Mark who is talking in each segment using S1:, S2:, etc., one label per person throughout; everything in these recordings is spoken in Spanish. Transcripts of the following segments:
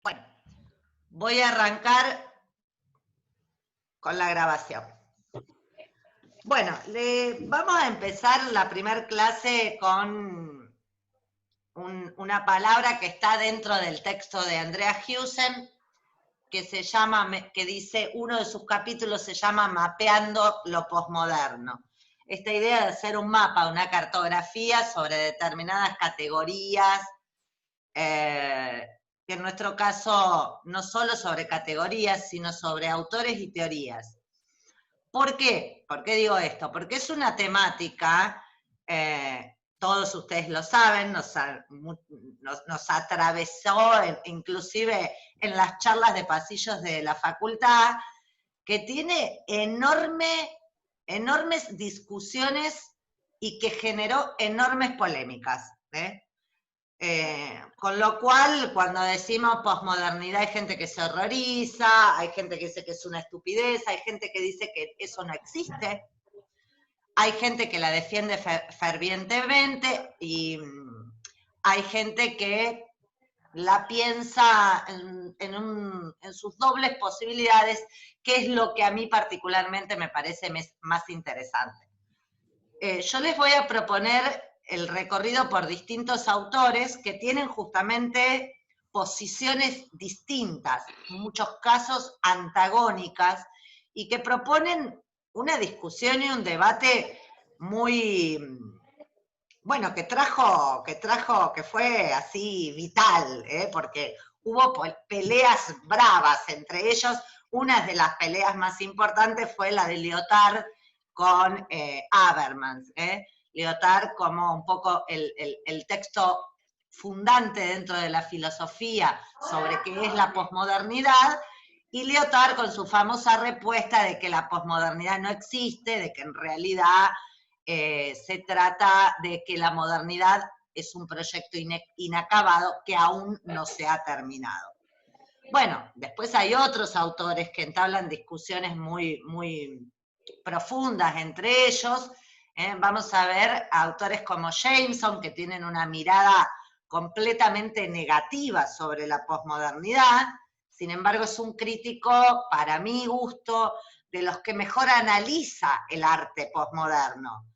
S1: Bueno, voy a arrancar con la grabación. Bueno, vamos a empezar la primera clase con una palabra que está dentro del texto de Andrea Husen, que se llama, que dice, uno de sus capítulos se llama Mapeando lo posmoderno. Esta idea de hacer un mapa, una cartografía sobre determinadas categorías, que en nuestro caso no solo sobre categorías, sino sobre autores y teorías. ¿Por qué? ¿Por qué digo esto? Porque es una temática, todos ustedes lo saben, nos atravesó, inclusive en las charlas de pasillos de la facultad, que tiene enormes discusiones y que generó enormes polémicas. Con lo cual, cuando decimos posmodernidad, hay gente que se horroriza, hay gente que dice que es una estupidez, hay gente que dice que eso no existe, hay gente que la defiende fervientemente y hay gente que la piensa en sus dobles posibilidades, que es lo que a mí particularmente me parece más interesante. Yo les voy a proponer el recorrido por distintos autores que tienen justamente posiciones distintas, en muchos casos antagónicas, y que proponen una discusión y un debate muy, bueno, que fue así vital, porque hubo peleas bravas entre ellos. Una de las peleas más importantes fue la de Lyotard con Habermas. Lyotard como un poco el texto fundante dentro de la filosofía sobre qué es la posmodernidad, y Lyotard con su famosa respuesta de que la posmodernidad no existe, de que en realidad se trata de que la modernidad es un proyecto inacabado que aún no se ha terminado. Bueno, después hay otros autores que entablan discusiones muy profundas entre ellos. Vamos a ver autores como Jameson, que tienen una mirada completamente negativa sobre la posmodernidad. Sin embargo, es un crítico, para mi gusto, de los que mejor analiza el arte posmoderno.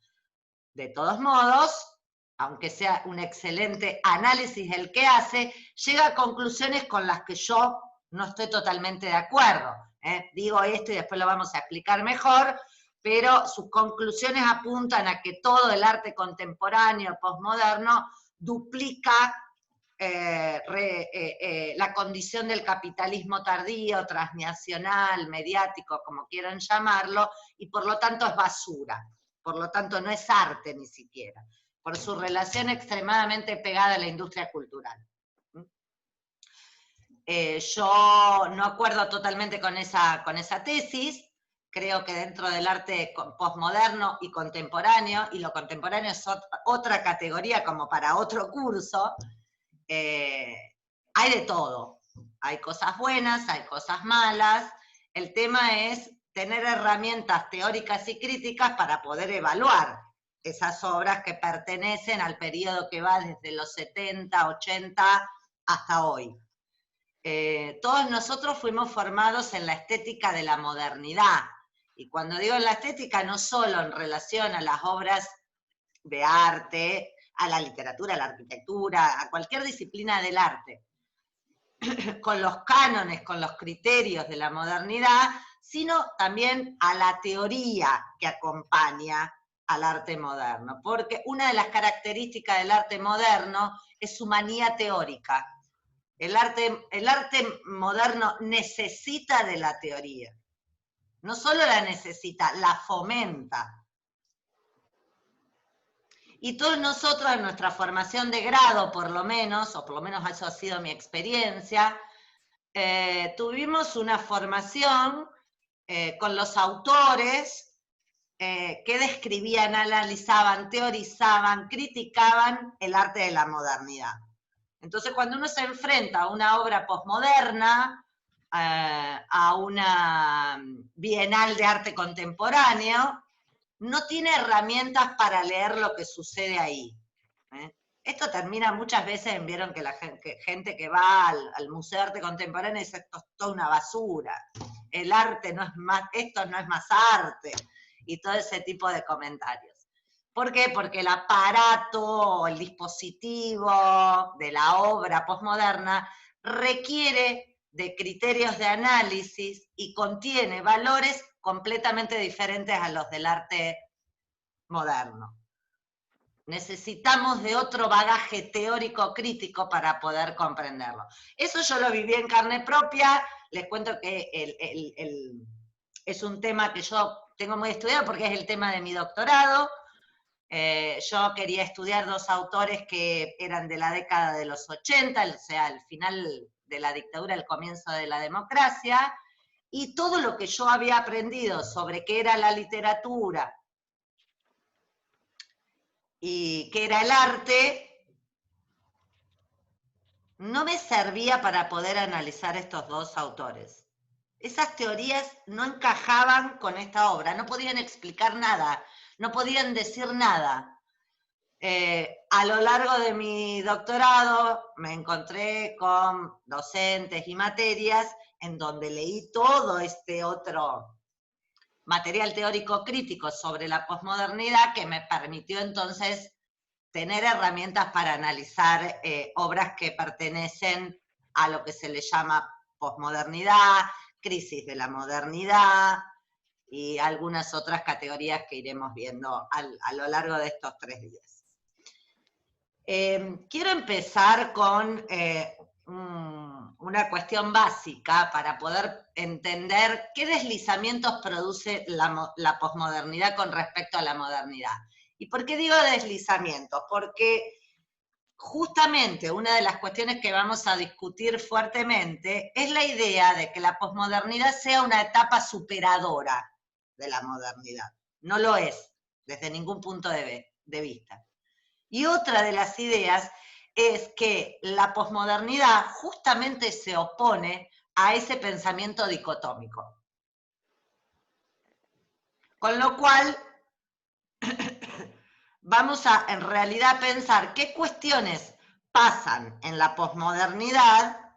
S1: De todos modos, aunque sea un excelente análisis el que hace, llega a conclusiones con las que yo no estoy totalmente de acuerdo. Digo esto y después lo vamos a explicar mejor, pero sus conclusiones apuntan a que todo el arte contemporáneo, posmoderno, duplica la condición del capitalismo tardío, transnacional, mediático, como quieran llamarlo, y por lo tanto es basura. Por lo tanto no es arte ni siquiera, por su relación extremadamente pegada a la industria cultural. Yo no acuerdo totalmente con esa tesis. Creo que dentro del arte posmoderno y contemporáneo, y lo contemporáneo es otra categoría como para otro curso, hay de todo. Hay cosas buenas, hay cosas malas. El tema es tener herramientas teóricas y críticas para poder evaluar esas obras que pertenecen al periodo que va desde los 70, 80 hasta hoy. Todos nosotros fuimos formados en la estética de la modernidad. Y cuando digo en la estética, no solo en relación a las obras de arte, a la literatura, a la arquitectura, a cualquier disciplina del arte, con los cánones, con los criterios de la modernidad, sino también a la teoría que acompaña al arte moderno, porque una de las características del arte moderno es su manía teórica. El arte moderno necesita de la teoría. No solo la necesita, la fomenta. Y todos nosotros en nuestra formación de grado, por lo menos, o por lo menos eso ha sido mi experiencia, tuvimos una formación con los autores que describían, analizaban, teorizaban, criticaban el arte de la modernidad. Entonces, cuando uno se enfrenta a una obra posmoderna, a una bienal de arte contemporáneo, no tiene herramientas para leer lo que sucede ahí. Esto termina muchas veces, vieron que la gente que va al Museo de Arte Contemporáneo dice, esto es toda una basura, el arte no es más, esto no es más arte, y todo ese tipo de comentarios. ¿Por qué? Porque el aparato, el dispositivo de la obra posmoderna requiere de criterios de análisis y contiene valores completamente diferentes a los del arte moderno. Necesitamos de otro bagaje teórico crítico para poder comprenderlo. Eso yo lo viví en carne propia. Les cuento que es un tema que yo tengo muy estudiado porque es el tema de mi doctorado. Yo quería estudiar dos autores que eran de la década de los 80, o sea, el final de la dictadura, el comienzo de la democracia, y todo lo que yo había aprendido sobre qué era la literatura y qué era el arte, no me servía para poder analizar estos dos autores. Esas teorías no encajaban con esta obra, no podían explicar nada, no podían decir nada. A lo largo de mi doctorado me encontré con docentes y materias en donde leí todo este otro material teórico crítico sobre la posmodernidad que me permitió entonces tener herramientas para analizar obras que pertenecen a lo que se le llama posmodernidad, crisis de la modernidad y algunas otras categorías que iremos viendo a lo largo de estos 3 días. Quiero empezar con una cuestión básica para poder entender qué deslizamientos produce la posmodernidad con respecto a la modernidad. ¿Y por qué digo deslizamientos? Porque justamente una de las cuestiones que vamos a discutir fuertemente es la idea de que la posmodernidad sea una etapa superadora de la modernidad. No lo es, desde ningún punto de vista. Y otra de las ideas es que la posmodernidad justamente se opone a ese pensamiento dicotómico. Con lo cual, vamos a en realidad pensar qué cuestiones pasan en la posmodernidad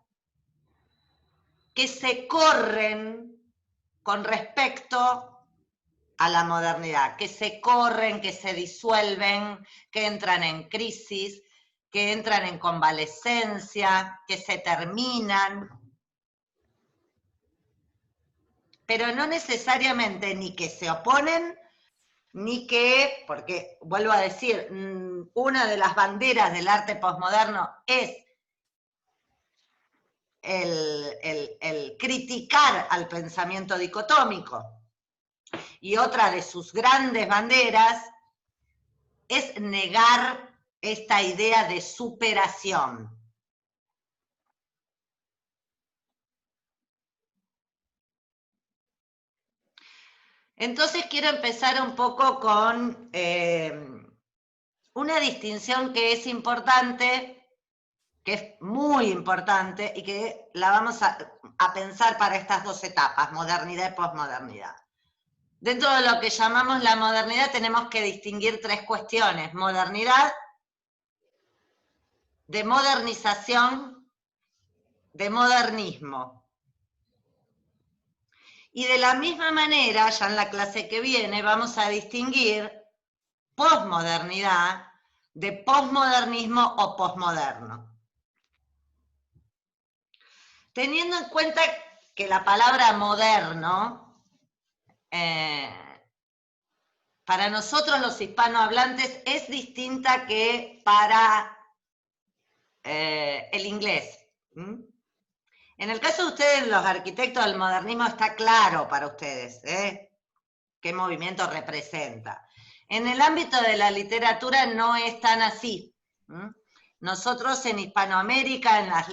S1: que se corren con respecto a la modernidad, que se corren, que se disuelven, que entran en crisis, que entran en convalescencia, que se terminan, pero no necesariamente ni que se oponen, ni que, porque vuelvo a decir, una de las banderas del arte posmoderno es el criticar al pensamiento dicotómico. Y otra de sus grandes banderas es negar esta idea de superación. Entonces quiero empezar un poco con una distinción que es importante, que es muy importante y que la vamos a pensar para estas dos etapas, modernidad y posmodernidad. Dentro de lo que llamamos la modernidad tenemos que distinguir 3 cuestiones: modernidad, de modernización, de modernismo. Y de la misma manera, ya en la clase que viene, vamos a distinguir posmodernidad de posmodernismo o posmoderno. Teniendo en cuenta que la palabra moderno, para nosotros los hispanohablantes, es distinta que para el inglés. En el caso de ustedes, los arquitectos del modernismo, está claro para ustedes qué movimiento representa. En el ámbito de la literatura no es tan así. Nosotros en Hispanoamérica,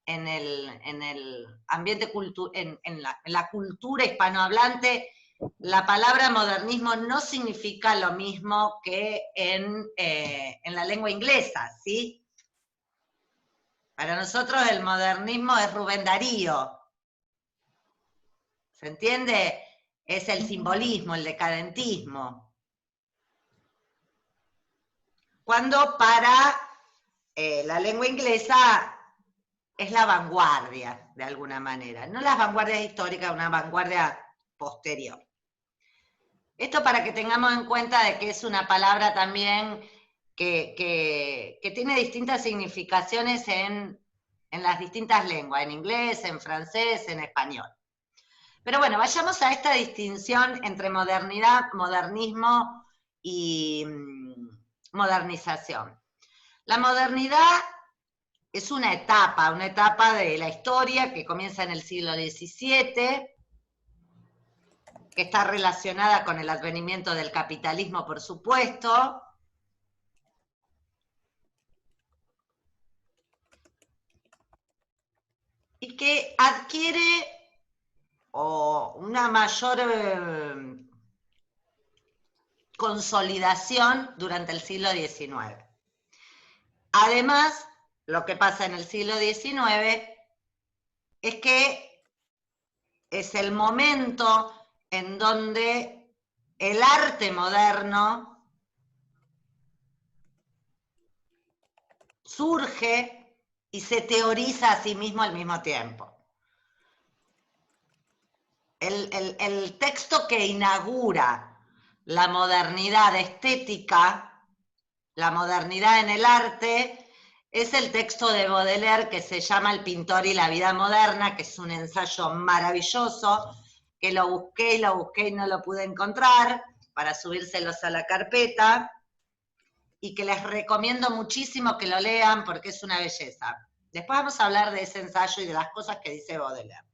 S1: en el ambiente en la cultura hispanohablante, la palabra modernismo no significa lo mismo que en la lengua inglesa, ¿sí? Para nosotros el modernismo es Rubén Darío. ¿Se entiende? Es el simbolismo, el decadentismo. Cuando para la lengua inglesa es la vanguardia, de alguna manera. No las vanguardias históricas, una vanguardia posterior. Esto para que tengamos en cuenta de que es una palabra también que tiene distintas significaciones en las distintas lenguas, en inglés, en francés, en español. Pero bueno, vayamos a esta distinción entre modernidad, modernismo y modernización. La modernidad es una etapa de la historia que comienza en el siglo XVII, que está relacionada con el advenimiento del capitalismo, por supuesto, y que adquiere una mayor consolidación durante el siglo XIX. Además, lo que pasa en el siglo XIX es que es el momento en donde el arte moderno surge y se teoriza a sí mismo al mismo tiempo. El texto que inaugura la modernidad estética, la modernidad en el arte, es el texto de Baudelaire que se llama El pintor y la vida moderna, que es un ensayo maravilloso, que lo busqué y no lo pude encontrar para subírselos a la carpeta, y que les recomiendo muchísimo que lo lean porque es una belleza. Después vamos a hablar de ese ensayo y de las cosas que dice Baudelaire.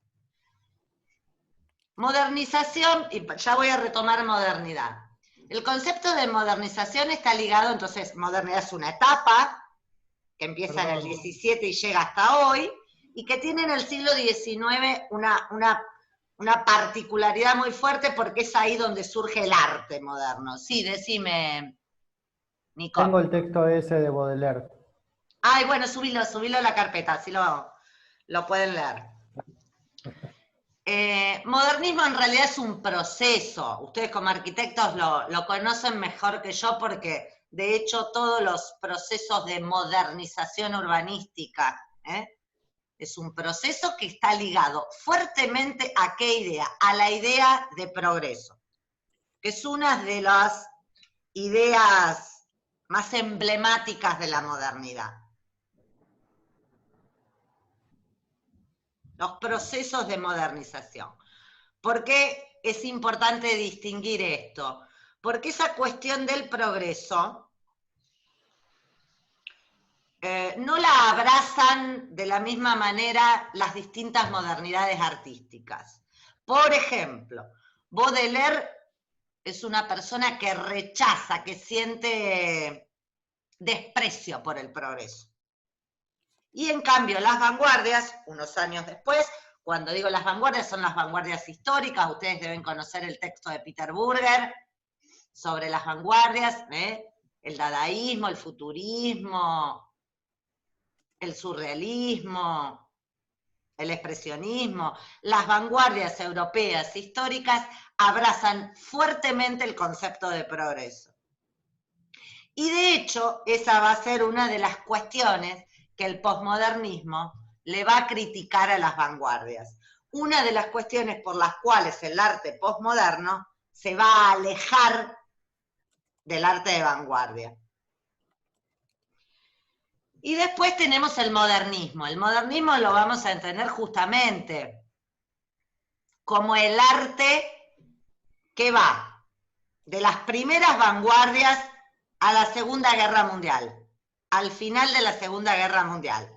S1: Modernización, y ya voy a retomar modernidad. El concepto de modernización está ligado, entonces, modernidad es una etapa que empieza en el 17 y llega hasta hoy, y que tiene en el siglo XIX una particularidad muy fuerte porque es ahí donde surge el arte moderno. Sí, decime, Nico.
S2: Tengo el texto ese de Baudelaire.
S1: Ay, bueno, subilo a la carpeta, así lo pueden leer. Modernismo en realidad es un proceso. Ustedes como arquitectos lo conocen mejor que yo porque de hecho todos los procesos de modernización urbanística es un proceso que está ligado fuertemente a qué idea, a la idea de progreso, que es una de las ideas más emblemáticas de la modernidad. Los procesos de modernización. ¿Por qué es importante distinguir esto? Porque esa cuestión del progreso no la abrazan de la misma manera las distintas modernidades artísticas. Por ejemplo, Baudelaire es una persona que rechaza, que siente desprecio por el progreso. Y en cambio las vanguardias, unos años después, cuando digo las vanguardias, son las vanguardias históricas, ustedes deben conocer el texto de Peter Burger sobre las vanguardias, el dadaísmo, el futurismo, el surrealismo, el expresionismo. Las vanguardias europeas históricas abrazan fuertemente el concepto de progreso. Y de hecho, esa va a ser una de las cuestiones que el posmodernismo le va a criticar a las vanguardias. Una de las cuestiones por las cuales el arte posmoderno se va a alejar del arte de vanguardia. Y después tenemos el modernismo. El modernismo lo vamos a entender justamente como el arte que va de las primeras vanguardias a la Segunda Guerra Mundial, al final de la Segunda Guerra Mundial.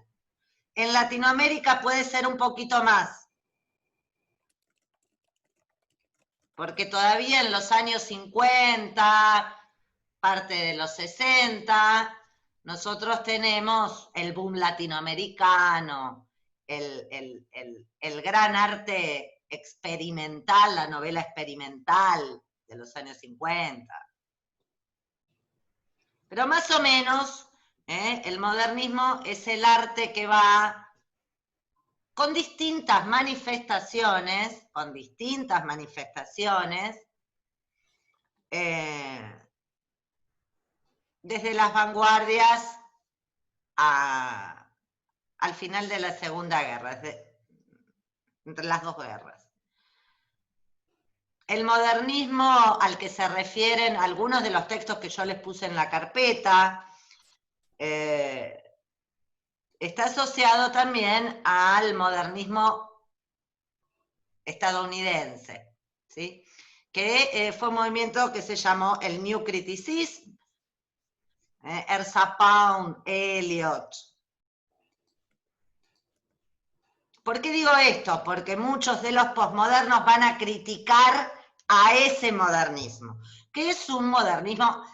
S1: En Latinoamérica puede ser un poquito más, porque todavía en los años 50, parte de los 60, nosotros tenemos el boom latinoamericano, el gran arte experimental, la novela experimental de los años 50. Pero más o menos, el modernismo es el arte que va con distintas manifestaciones, desde las vanguardias al final de la Segunda Guerra, entre las dos guerras. El modernismo al que se refieren algunos de los textos que yo les puse en la carpeta, está asociado también al modernismo estadounidense, ¿sí? Que fue un movimiento que se llamó el New Criticism, Ezra Pound, Eliot. ¿Por qué digo esto? Porque muchos de los posmodernos van a criticar a ese modernismo, que es un modernismo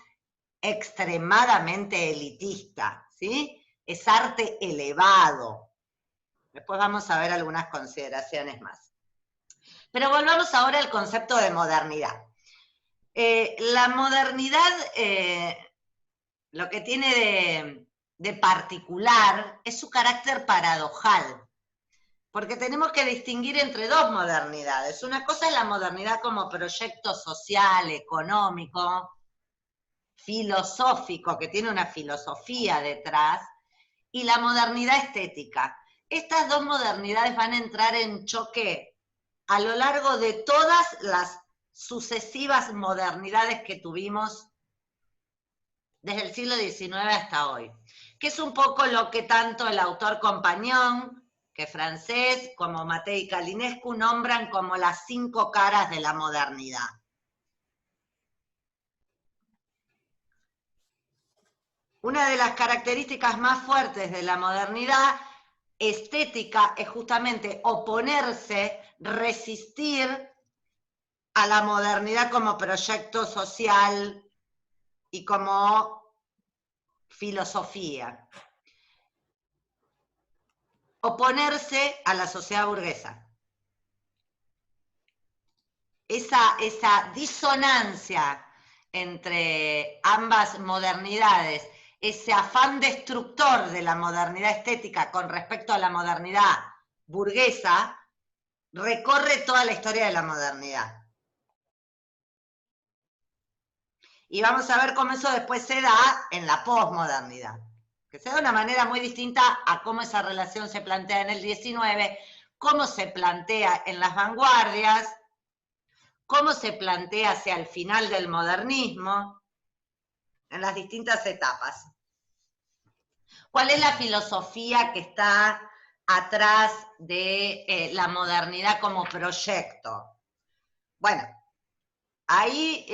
S1: extremadamente elitista, ¿sí? Es arte elevado. Después vamos a ver algunas consideraciones más. Pero volvamos ahora al concepto de modernidad. La modernidad, lo que tiene de particular es su carácter paradojal, porque tenemos que distinguir entre dos modernidades. Una cosa es la modernidad como proyecto social, económico, filosófico, que tiene una filosofía detrás, y la modernidad estética. Estas dos modernidades van a entrar en choque a lo largo de todas las sucesivas modernidades que tuvimos desde el siglo XIX hasta hoy, que es un poco lo que tanto el autor Compagnon, que es francés, como Mattei Calinescu nombran como las 5 caras de la modernidad. Una de las características más fuertes de la modernidad estética es justamente oponerse, resistir a la modernidad como proyecto social y como filosofía. Oponerse a la sociedad burguesa. Esa disonancia entre ambas modernidades, ese afán destructor de la modernidad estética con respecto a la modernidad burguesa, recorre toda la historia de la modernidad. Y vamos a ver cómo eso después se da en la posmodernidad, que se da de una manera muy distinta a cómo esa relación se plantea en el 19, cómo se plantea en las vanguardias, cómo se plantea hacia el final del modernismo, en las distintas etapas. ¿Cuál es la filosofía que está atrás de la modernidad como proyecto? Bueno, ahí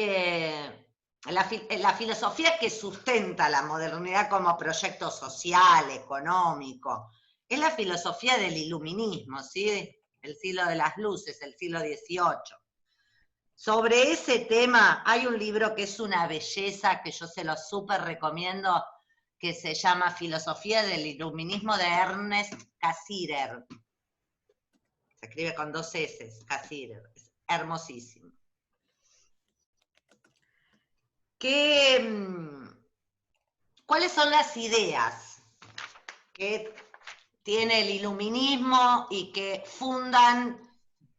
S1: la filosofía que sustenta la modernidad como proyecto social, económico, es la filosofía del iluminismo, ¿sí? El siglo de las luces, el siglo XVIII. Sobre ese tema hay un libro que es una belleza, que yo se lo súper recomiendo, que se llama Filosofía del Iluminismo de Ernest Cassirer. Se escribe con 2 S, Cassirer. Es hermosísimo. ¿Cuáles son las ideas que tiene el iluminismo y que fundan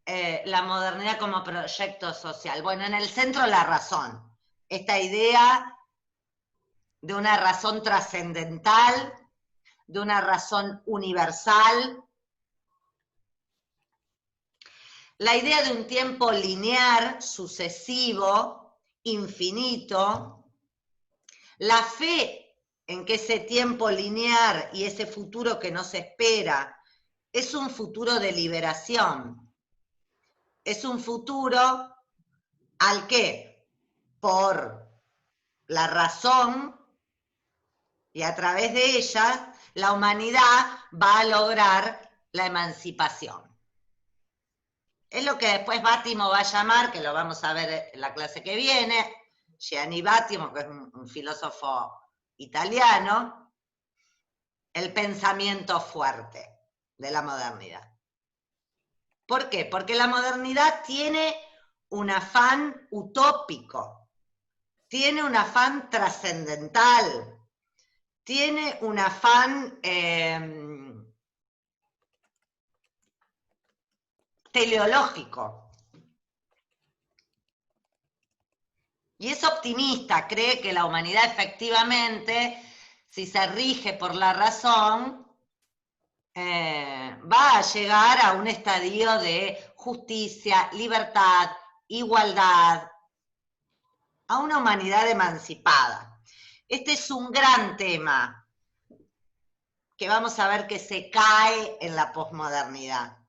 S1: la modernidad como proyecto social? Bueno, en el centro la razón. Esta idea de una razón trascendental, de una razón universal, la idea de un tiempo lineal, sucesivo, infinito, la fe en que ese tiempo lineal y ese futuro que nos espera es un futuro de liberación, es un futuro al que, por la razón y a través de ella, la humanidad va a lograr la emancipación. Es lo que después Bátimo va a llamar, que lo vamos a ver en la clase que viene, Gianni Bátimo, que es un filósofo italiano, el pensamiento fuerte de la modernidad. ¿Por qué? Porque la modernidad tiene un afán utópico, tiene un afán trascendental, tiene un afán teleológico. Y es optimista, cree que la humanidad efectivamente, si se rige por la razón, va a llegar a un estadio de justicia, libertad, igualdad, a una humanidad emancipada. Este es un gran tema que vamos a ver que se cae en la posmodernidad.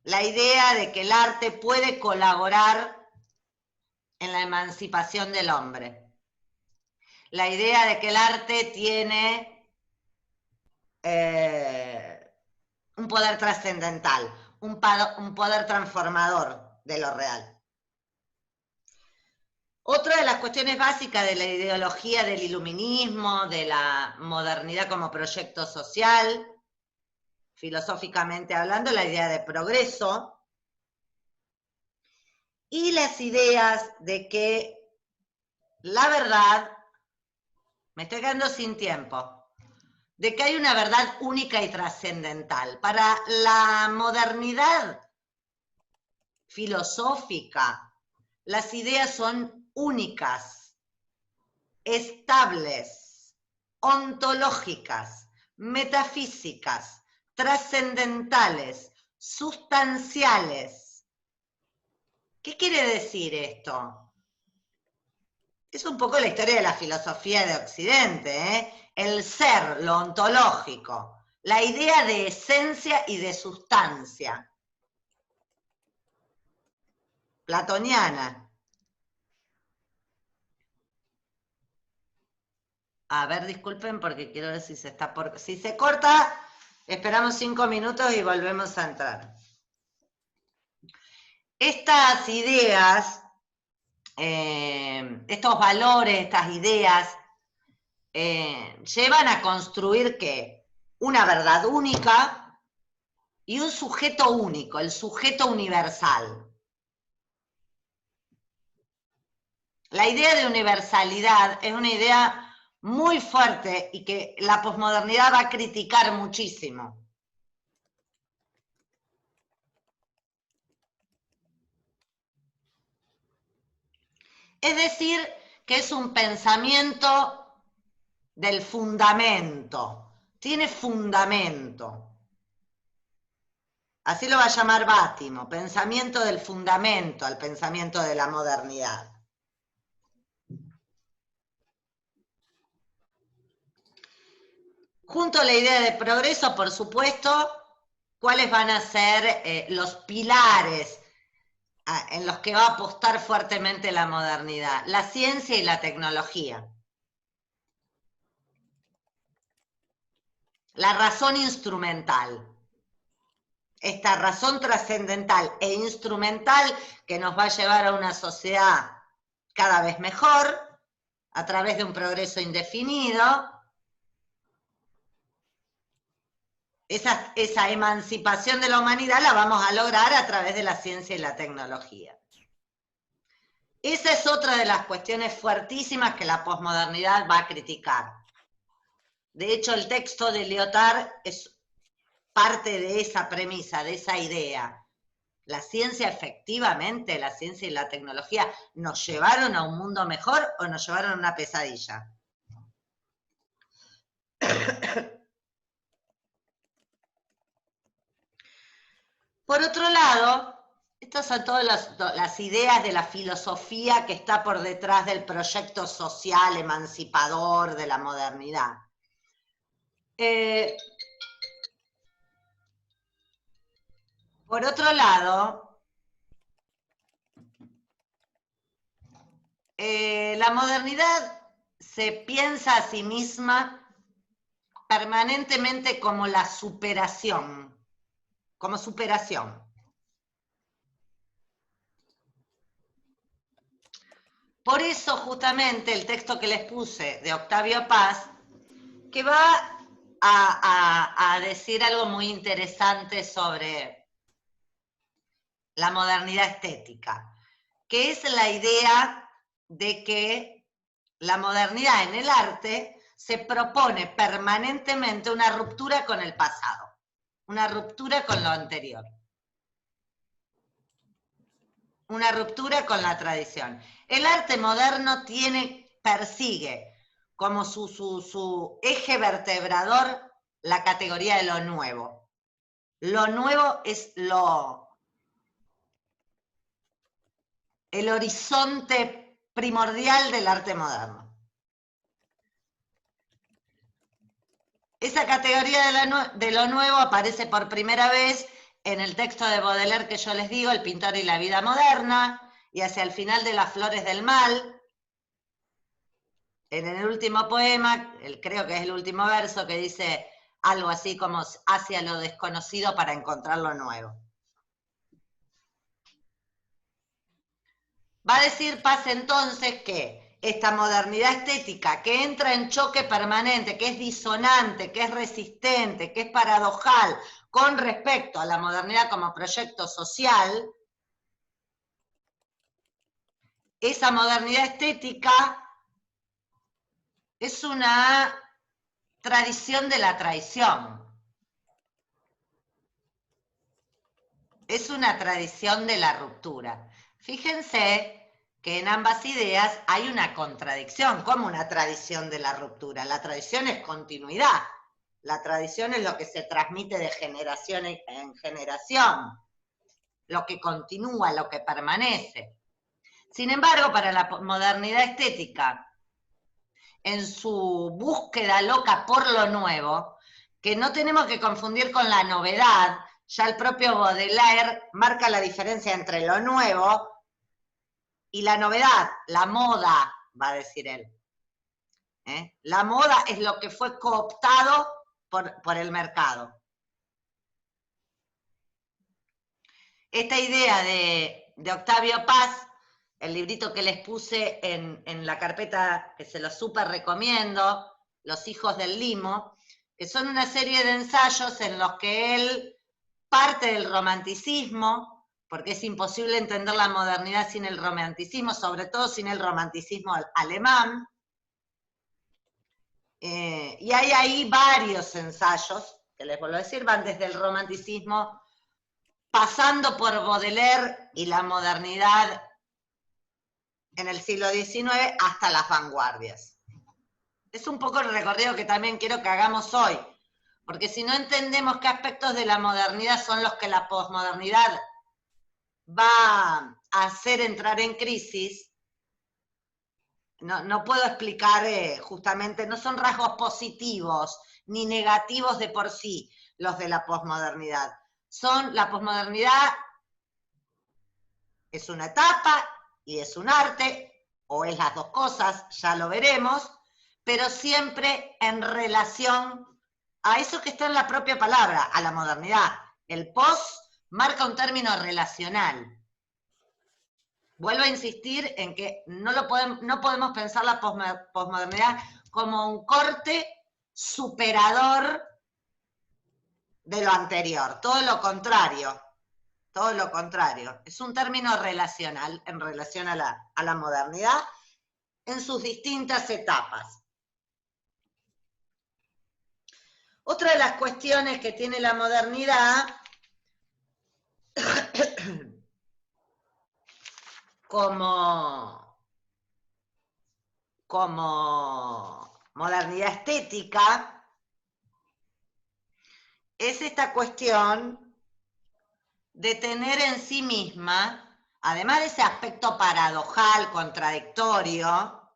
S1: La idea de que el arte puede colaborar en la emancipación del hombre. La idea de que el arte tiene un poder trascendental, un poder transformador de lo real. Otra de las cuestiones básicas de la ideología del iluminismo, de la modernidad como proyecto social, filosóficamente hablando, la idea de progreso, y las ideas de que la verdad, me estoy quedando sin tiempo, de que hay una verdad única y trascendental. Para la modernidad filosófica, las ideas son únicas, estables, ontológicas, metafísicas, trascendentales, sustanciales. ¿Qué quiere decir esto? Es un poco la historia de la filosofía de Occidente, ¿eh? El ser, lo ontológico, la idea de esencia y de sustancia. Platoniana. A ver, disculpen porque quiero ver si se está por... Si se corta, esperamos 5 minutos y volvemos a entrar. Estas ideas, estos valores, estas ideas, llevan a construir ¿qué? Una verdad única y un sujeto único, el sujeto universal. La idea de universalidad es una idea muy fuerte y que la posmodernidad va a criticar muchísimo. Es decir, que es un pensamiento del fundamento, tiene fundamento. Así lo va a llamar Bátimo, pensamiento del fundamento al pensamiento de la modernidad. Junto a la idea de progreso, por supuesto, ¿cuáles van a ser los pilares en los que va a apostar fuertemente la modernidad? La ciencia y la tecnología. La razón instrumental. Esta razón trascendental e instrumental que nos va a llevar a una sociedad cada vez mejor, a través de un progreso indefinido. Esa emancipación de la humanidad la vamos a lograr a través de la ciencia y la tecnología. Esa es otra de las cuestiones fuertísimas que la posmodernidad va a criticar. De hecho, el texto de Lyotard es parte de esa premisa, de esa idea. La ciencia efectivamente, la ciencia y la tecnología, ¿nos llevaron a un mundo mejor o nos llevaron a una pesadilla? Por otro lado, estas son todas las ideas de la filosofía que está por detrás del proyecto social emancipador de la modernidad. Por otro lado, la modernidad se piensa a sí misma permanentemente como la superación, como superación. Por eso, justamente, el texto que les puse de Octavio Paz, que va a decir algo muy interesante sobre la modernidad estética, que es la idea de que la modernidad en el arte se propone permanentemente una ruptura con el pasado, una ruptura con lo anterior. una ruptura con la tradición. El arte moderno persigue como su eje vertebrador la categoría de lo nuevo. Lo nuevo es el horizonte primordial del arte moderno. Esa categoría de lo nuevo aparece por primera vez en el texto de Baudelaire que yo les digo, El pintor y la vida moderna, y hacia el final de Las flores del mal, en el último poema, creo que es el último verso, que dice algo así como hacia lo desconocido para encontrar lo nuevo. Va a decir Paz entonces que esta modernidad estética que entra en choque permanente, que es disonante, que es resistente, que es paradojal con respecto a la modernidad como proyecto social, esa modernidad estética es una tradición de la traición. Es una tradición de la ruptura. Fíjense que en ambas ideas hay una contradicción, como una tradición de la ruptura. La tradición es continuidad. La tradición es lo que se transmite de generación en generación, lo que continúa, lo que permanece. Sin embargo, para la modernidad estética, en su búsqueda loca por lo nuevo, que no tenemos que confundir con la novedad, ya el propio Baudelaire marca la diferencia entre lo nuevo y la novedad, la moda, va a decir él. La moda es lo que fue cooptado por el mercado. Esta idea de Octavio Paz, el librito que les puse en la carpeta, que se lo súper recomiendo, Los hijos del limo, que son una serie de ensayos en los que él parte del romanticismo, porque es imposible entender la modernidad sin el romanticismo, sobre todo sin el romanticismo alemán. Y hay ahí varios ensayos, que les vuelvo a decir, van desde el romanticismo, pasando por Baudelaire y la modernidad en el siglo XIX hasta las vanguardias. Es un poco el recorrido que también quiero que hagamos hoy, porque si no entendemos qué aspectos de la modernidad son los que la posmodernidad va a hacer entrar en crisis, no puedo explicar justamente, no son rasgos positivos ni negativos de por sí los de la posmodernidad. La posmodernidad es una etapa y es un arte, o es las dos cosas, ya lo veremos, pero siempre en relación a eso que está en la propia palabra, a la modernidad. El post marca un término relacional. Vuelvo a insistir en que no podemos pensar la posmodernidad como un corte superador de lo anterior, todo lo contrario. Todo lo contrario, es un término relacional en relación a la modernidad en sus distintas etapas. Otra de las cuestiones que tiene la modernidad como modernidad estética es esta cuestión de tener en sí misma, además de ese aspecto paradojal, contradictorio,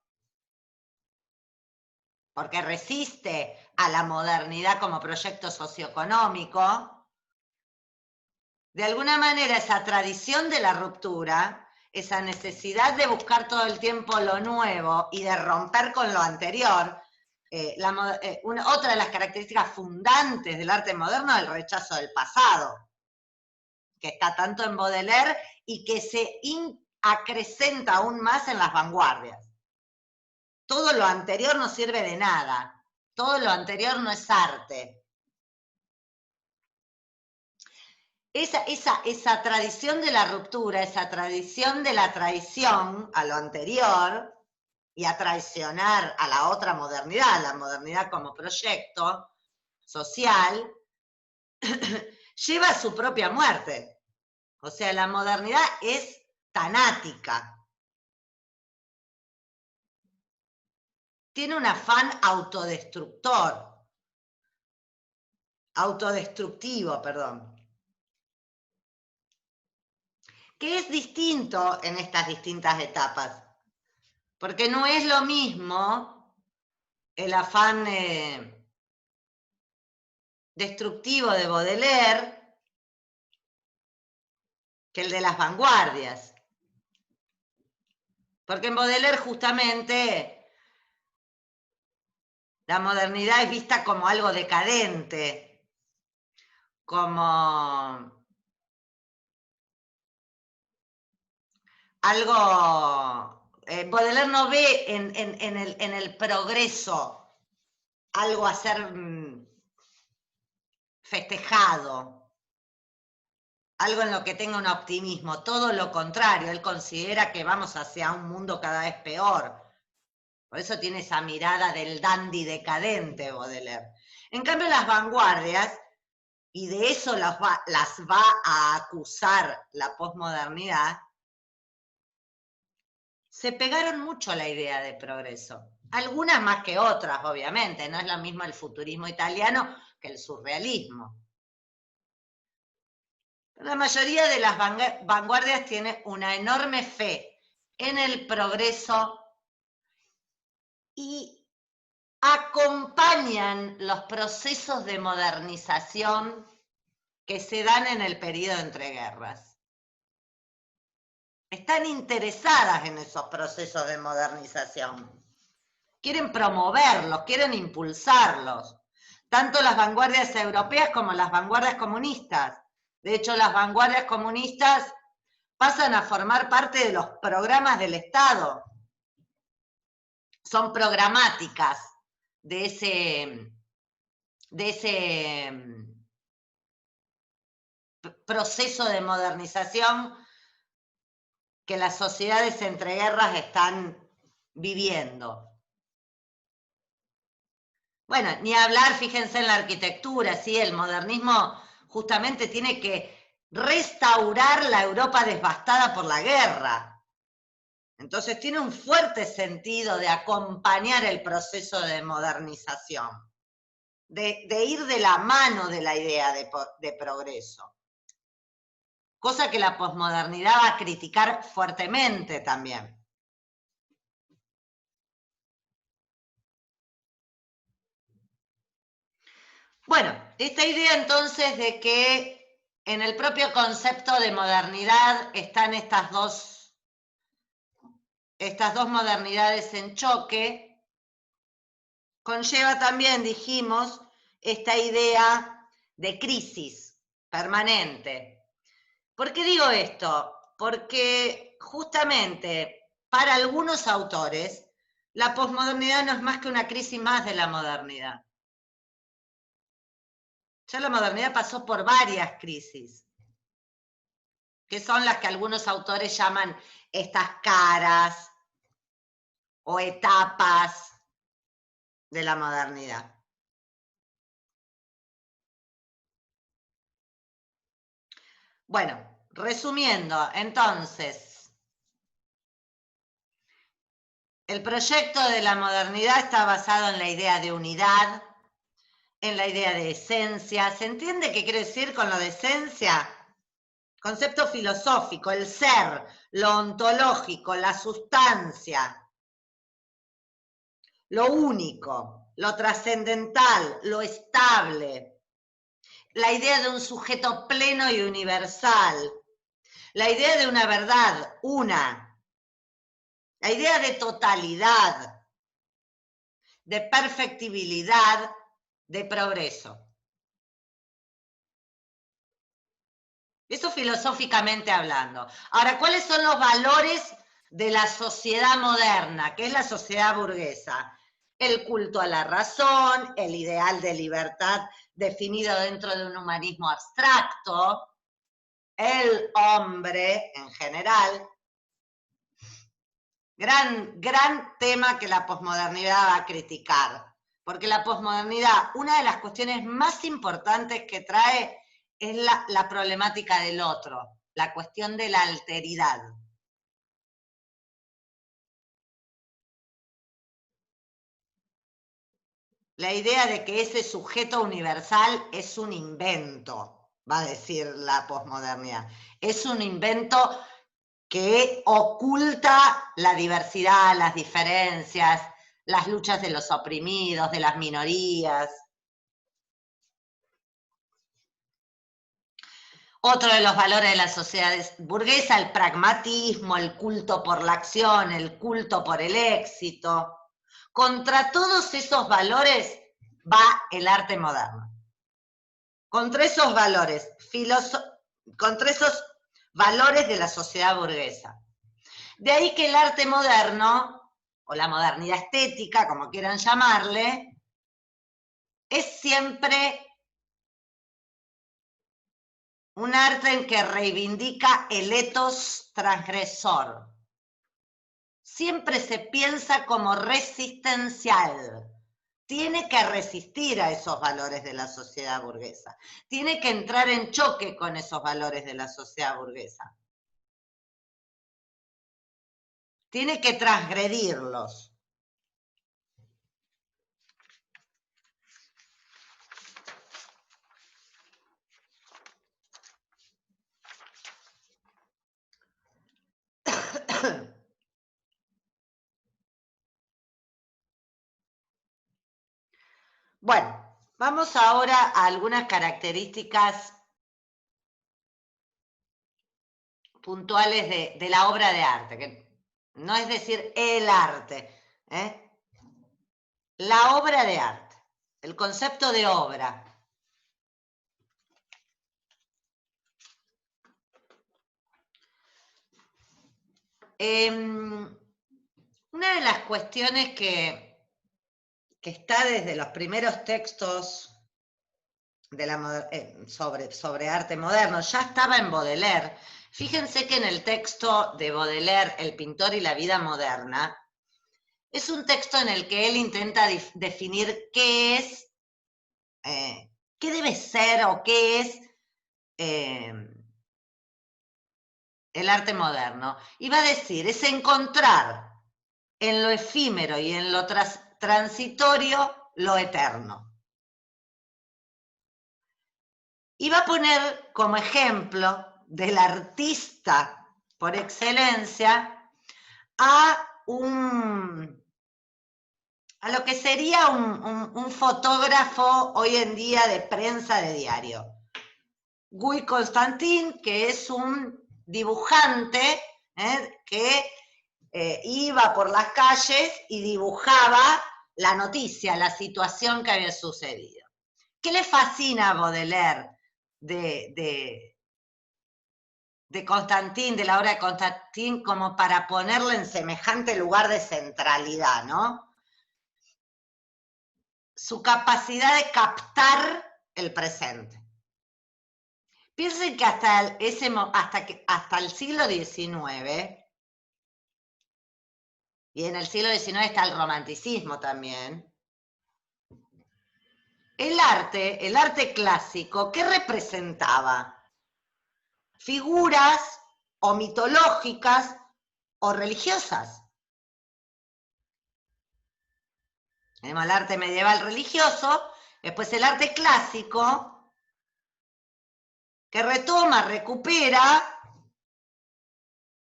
S1: porque resiste a la modernidad como proyecto socioeconómico, de alguna manera esa tradición de la ruptura, esa necesidad de buscar todo el tiempo lo nuevo y de romper con lo anterior, otra de las características fundantes del arte moderno es el rechazo del pasado, que está tanto en Baudelaire y que se acrecenta aún más en las vanguardias. Todo lo anterior no sirve de nada, todo lo anterior no es arte. Esa tradición de la ruptura, esa tradición de la traición a lo anterior y a traicionar a la otra modernidad, la modernidad como proyecto social, lleva a su propia muerte. O sea, la modernidad es tanática. Tiene un afán autodestructivo, perdón. Que es distinto en estas distintas etapas. Porque no es lo mismo el afán destructivo de Baudelaire que el de las vanguardias. Porque en Baudelaire justamente la modernidad es vista como algo decadente, como algo... Baudelaire no ve en el progreso algo a ser festejado, algo en lo que tenga un optimismo, todo lo contrario, él considera que vamos hacia un mundo cada vez peor. Por eso tiene esa mirada del dandy decadente Baudelaire. En cambio, las vanguardias, y de eso las va a acusar la posmodernidad, se pegaron mucho a la idea de progreso. Algunas más que otras, obviamente, no es lo mismo el futurismo italiano que el surrealismo. La mayoría de las vanguardias tiene una enorme fe en el progreso y acompañan los procesos de modernización que se dan en el periodo entre guerras. Están interesadas en esos procesos de modernización. Quieren promoverlos, quieren impulsarlos. Tanto las vanguardias europeas como las vanguardias comunistas. De hecho, las vanguardias comunistas pasan a formar parte de los programas del Estado. Son programáticas de ese proceso de modernización que las sociedades entre guerras están viviendo. Bueno, ni hablar, fíjense en la arquitectura, ¿sí? El modernismo justamente tiene que restaurar la Europa devastada por la guerra. Entonces tiene un fuerte sentido de acompañar el proceso de modernización, de ir de la mano de la idea de progreso. Cosa que la posmodernidad va a criticar fuertemente también. Bueno, esta idea entonces de que en el propio concepto de modernidad están estas dos modernidades en choque, conlleva también, dijimos, esta idea de crisis permanente. ¿Por qué digo esto? Porque justamente para algunos autores la posmodernidad no es más que una crisis más de la modernidad. Ya la modernidad pasó por varias crisis, que son las que algunos autores llaman estas caras o etapas de la modernidad. Bueno, resumiendo, entonces, el proyecto de la modernidad está basado en la idea de unidad, en la idea de esencia. ¿Se entiende qué quiere decir con lo de esencia? Concepto filosófico, el ser, lo ontológico, la sustancia, lo único, lo trascendental, lo estable, la idea de un sujeto pleno y universal, la idea de una verdad, una, la idea de totalidad, de perfectibilidad, de progreso. Eso filosóficamente hablando. Ahora, ¿cuáles son los valores de la sociedad moderna, que es la sociedad burguesa? El culto a la razón, el ideal de libertad definido dentro de un humanismo abstracto, el hombre en general. Gran tema que la posmodernidad va a criticar, porque la posmodernidad, una de las cuestiones más importantes que trae es la problemática del otro, la cuestión de la alteridad. la idea de que ese sujeto universal es un invento, va a decir la posmodernidad. Es un invento que oculta la diversidad, las diferencias, las luchas de los oprimidos, de las minorías. Otro de los valores de la sociedad burguesa, el pragmatismo, el culto por la acción, el culto por el éxito. Contra todos esos valores va el arte moderno. Contra esos valores, contra esos valores de la sociedad burguesa. De ahí que el arte moderno, o la modernidad estética, como quieran llamarle, es siempre un arte en que reivindica el etos transgresor. Siempre se piensa como resistencial. Tiene que resistir a esos valores de la sociedad burguesa. Tiene que entrar en choque con esos valores de la sociedad burguesa. Tiene que transgredirlos. Bueno, vamos ahora a algunas características puntuales de la obra de arte, que no es decir el arte, ¿eh? La obra de arte, el concepto de obra. Una de las cuestiones que está desde los primeros textos de sobre arte moderno, ya estaba en Baudelaire. Fíjense que en el texto de Baudelaire, El pintor y la vida moderna, es un texto en el que él intenta definir qué es, qué debe ser o qué es el arte moderno. Y va a decir, es encontrar en lo efímero y en lo transitorio lo eterno. Y va a poner como ejemplo del artista por excelencia a lo que sería un fotógrafo hoy en día de prensa de diario. Guy Constantin, que es un dibujante que iba por las calles y dibujaba la noticia, la situación que había sucedido. ¿Qué le fascina a Baudelaire de Constantin, de la obra de Constantin, como para ponerle en semejante lugar de centralidad, ¿no? Su capacidad de captar el presente. Piensen que hasta el siglo XIX, y en el siglo XIX está el romanticismo también, el arte clásico, ¿qué representaba? Figuras o mitológicas o religiosas. Tenemos el arte medieval religioso, después el arte clásico, que retoma, recupera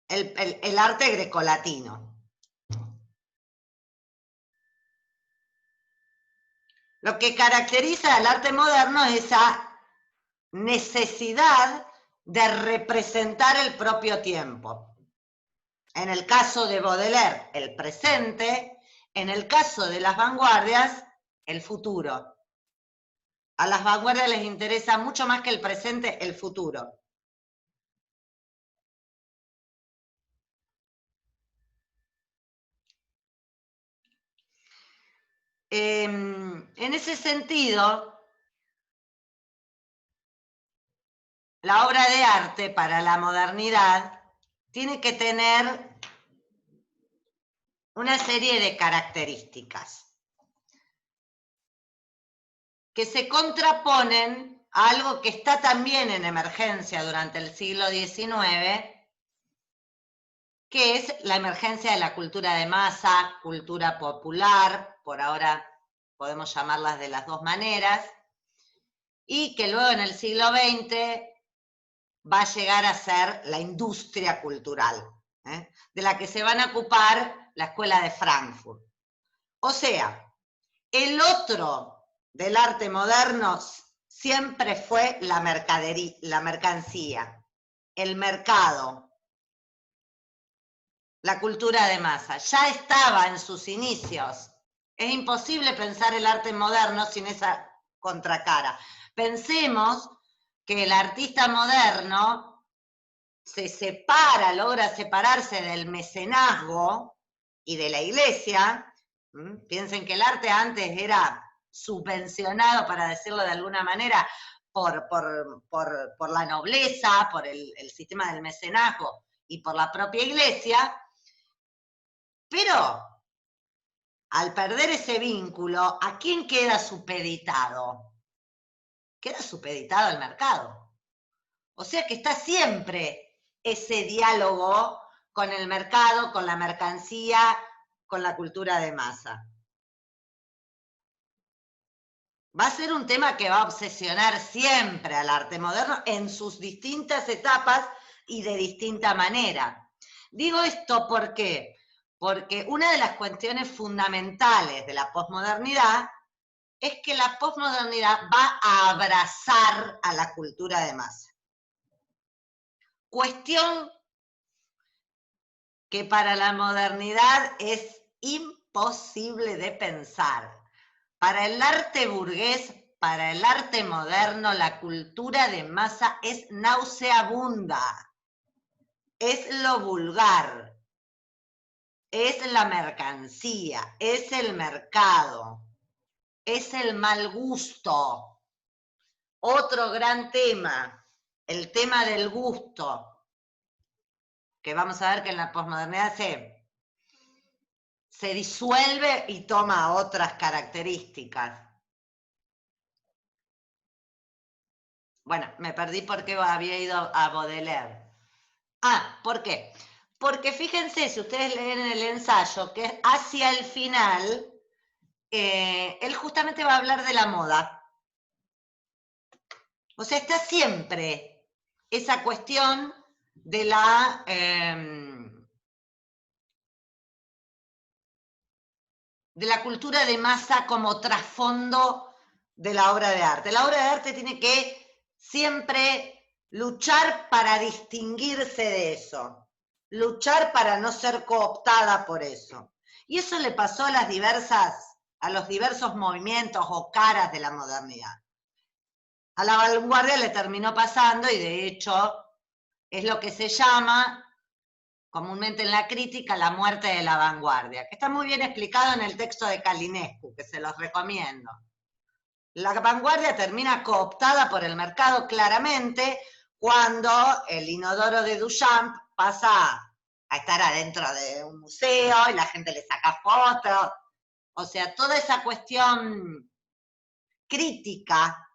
S1: el arte grecolatino. Lo que caracteriza al arte moderno es esa necesidad de representar el propio tiempo. En el caso de Baudelaire, el presente; en el caso de las vanguardias, el futuro. A las vanguardias les interesa mucho más que el presente, el futuro. En ese sentido, la obra de arte para la modernidad tiene que tener una serie de características que se contraponen a algo que está también en emergencia durante el siglo XIX, que es la emergencia de la cultura de masa, cultura popular, por ahora podemos llamarlas de las dos maneras, y que luego en el siglo XX va a llegar a ser la industria cultural, de la que se van a ocupar la Escuela de Frankfurt. O sea, el otro del arte moderno siempre fue la mercancía, el mercado, la cultura de masa. Ya estaba en sus inicios. Es imposible pensar el arte moderno sin esa contracara. Pensemos que el artista moderno se separa, logra separarse del mecenazgo y de la iglesia. Piensen que el arte antes era subvencionado, para decirlo de alguna manera, por la nobleza, por el sistema del mecenazgo y por la propia iglesia, pero al perder ese vínculo, ¿a quién queda supeditado? Queda supeditado al mercado. O sea que está siempre ese diálogo con el mercado, con la mercancía, con la cultura de masa. Va a ser un tema que va a obsesionar siempre al arte moderno en sus distintas etapas y de distinta manera. Digo esto porque una de las cuestiones fundamentales de la posmodernidad es que la posmodernidad va a abrazar a la cultura de masa. Cuestión que para la modernidad es imposible de pensar. Para el arte burgués, para el arte moderno, la cultura de masa es nauseabunda, es lo vulgar, es la mercancía, es el mercado, es el mal gusto. Otro gran tema, el tema del gusto, que vamos a ver que en la posmodernidad se disuelve y toma otras características. Bueno, me perdí porque había ido a Baudelaire. ¿Por qué? Porque fíjense, si ustedes leen el ensayo, que hacia el final, él justamente va a hablar de la moda. O sea, está siempre esa cuestión de la cultura de masa como trasfondo de la obra de arte. La obra de arte tiene que siempre luchar para distinguirse de eso, luchar para no ser cooptada por eso. Y eso le pasó a los diversos movimientos o caras de la modernidad. A la vanguardia le terminó pasando, y de hecho es lo que se llama comúnmente en la crítica, la muerte de la vanguardia, que está muy bien explicado en el texto de Calinescu, que se los recomiendo. La vanguardia termina cooptada por el mercado claramente cuando el inodoro de Duchamp pasa a estar adentro de un museo y la gente le saca fotos. O sea, toda esa cuestión crítica,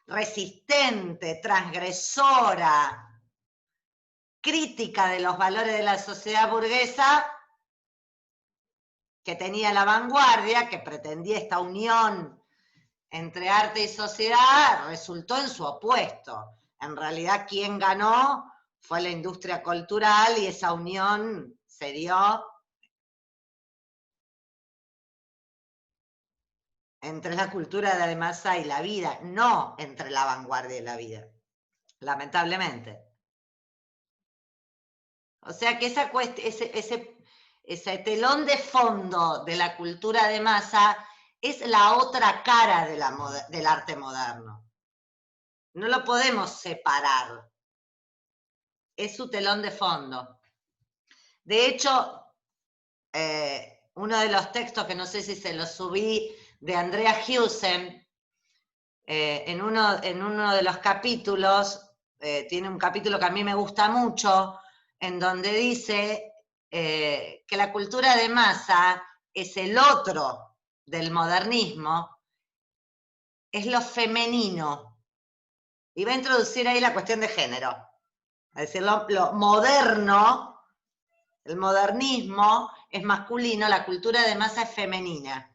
S1: resistente, transgresora, crítica de los valores de la sociedad burguesa que tenía la vanguardia, que pretendía esta unión entre arte y sociedad, resultó en su opuesto. En realidad, quien ganó fue la industria cultural y esa unión se dio entre la cultura de la masa y la vida, no entre la vanguardia y la vida, lamentablemente. O sea que ese telón de fondo de la cultura de masa es la otra cara del arte moderno. No lo podemos separar. Es su telón de fondo. De hecho, uno de los textos, que no sé si se los subí, de Andrea Husen, en uno de los capítulos, tiene un capítulo que a mí me gusta mucho, en donde dice que la cultura de masa es el otro del modernismo, es lo femenino. Y va a introducir ahí la cuestión de género. Es decir, lo moderno, el modernismo es masculino, la cultura de masa es femenina.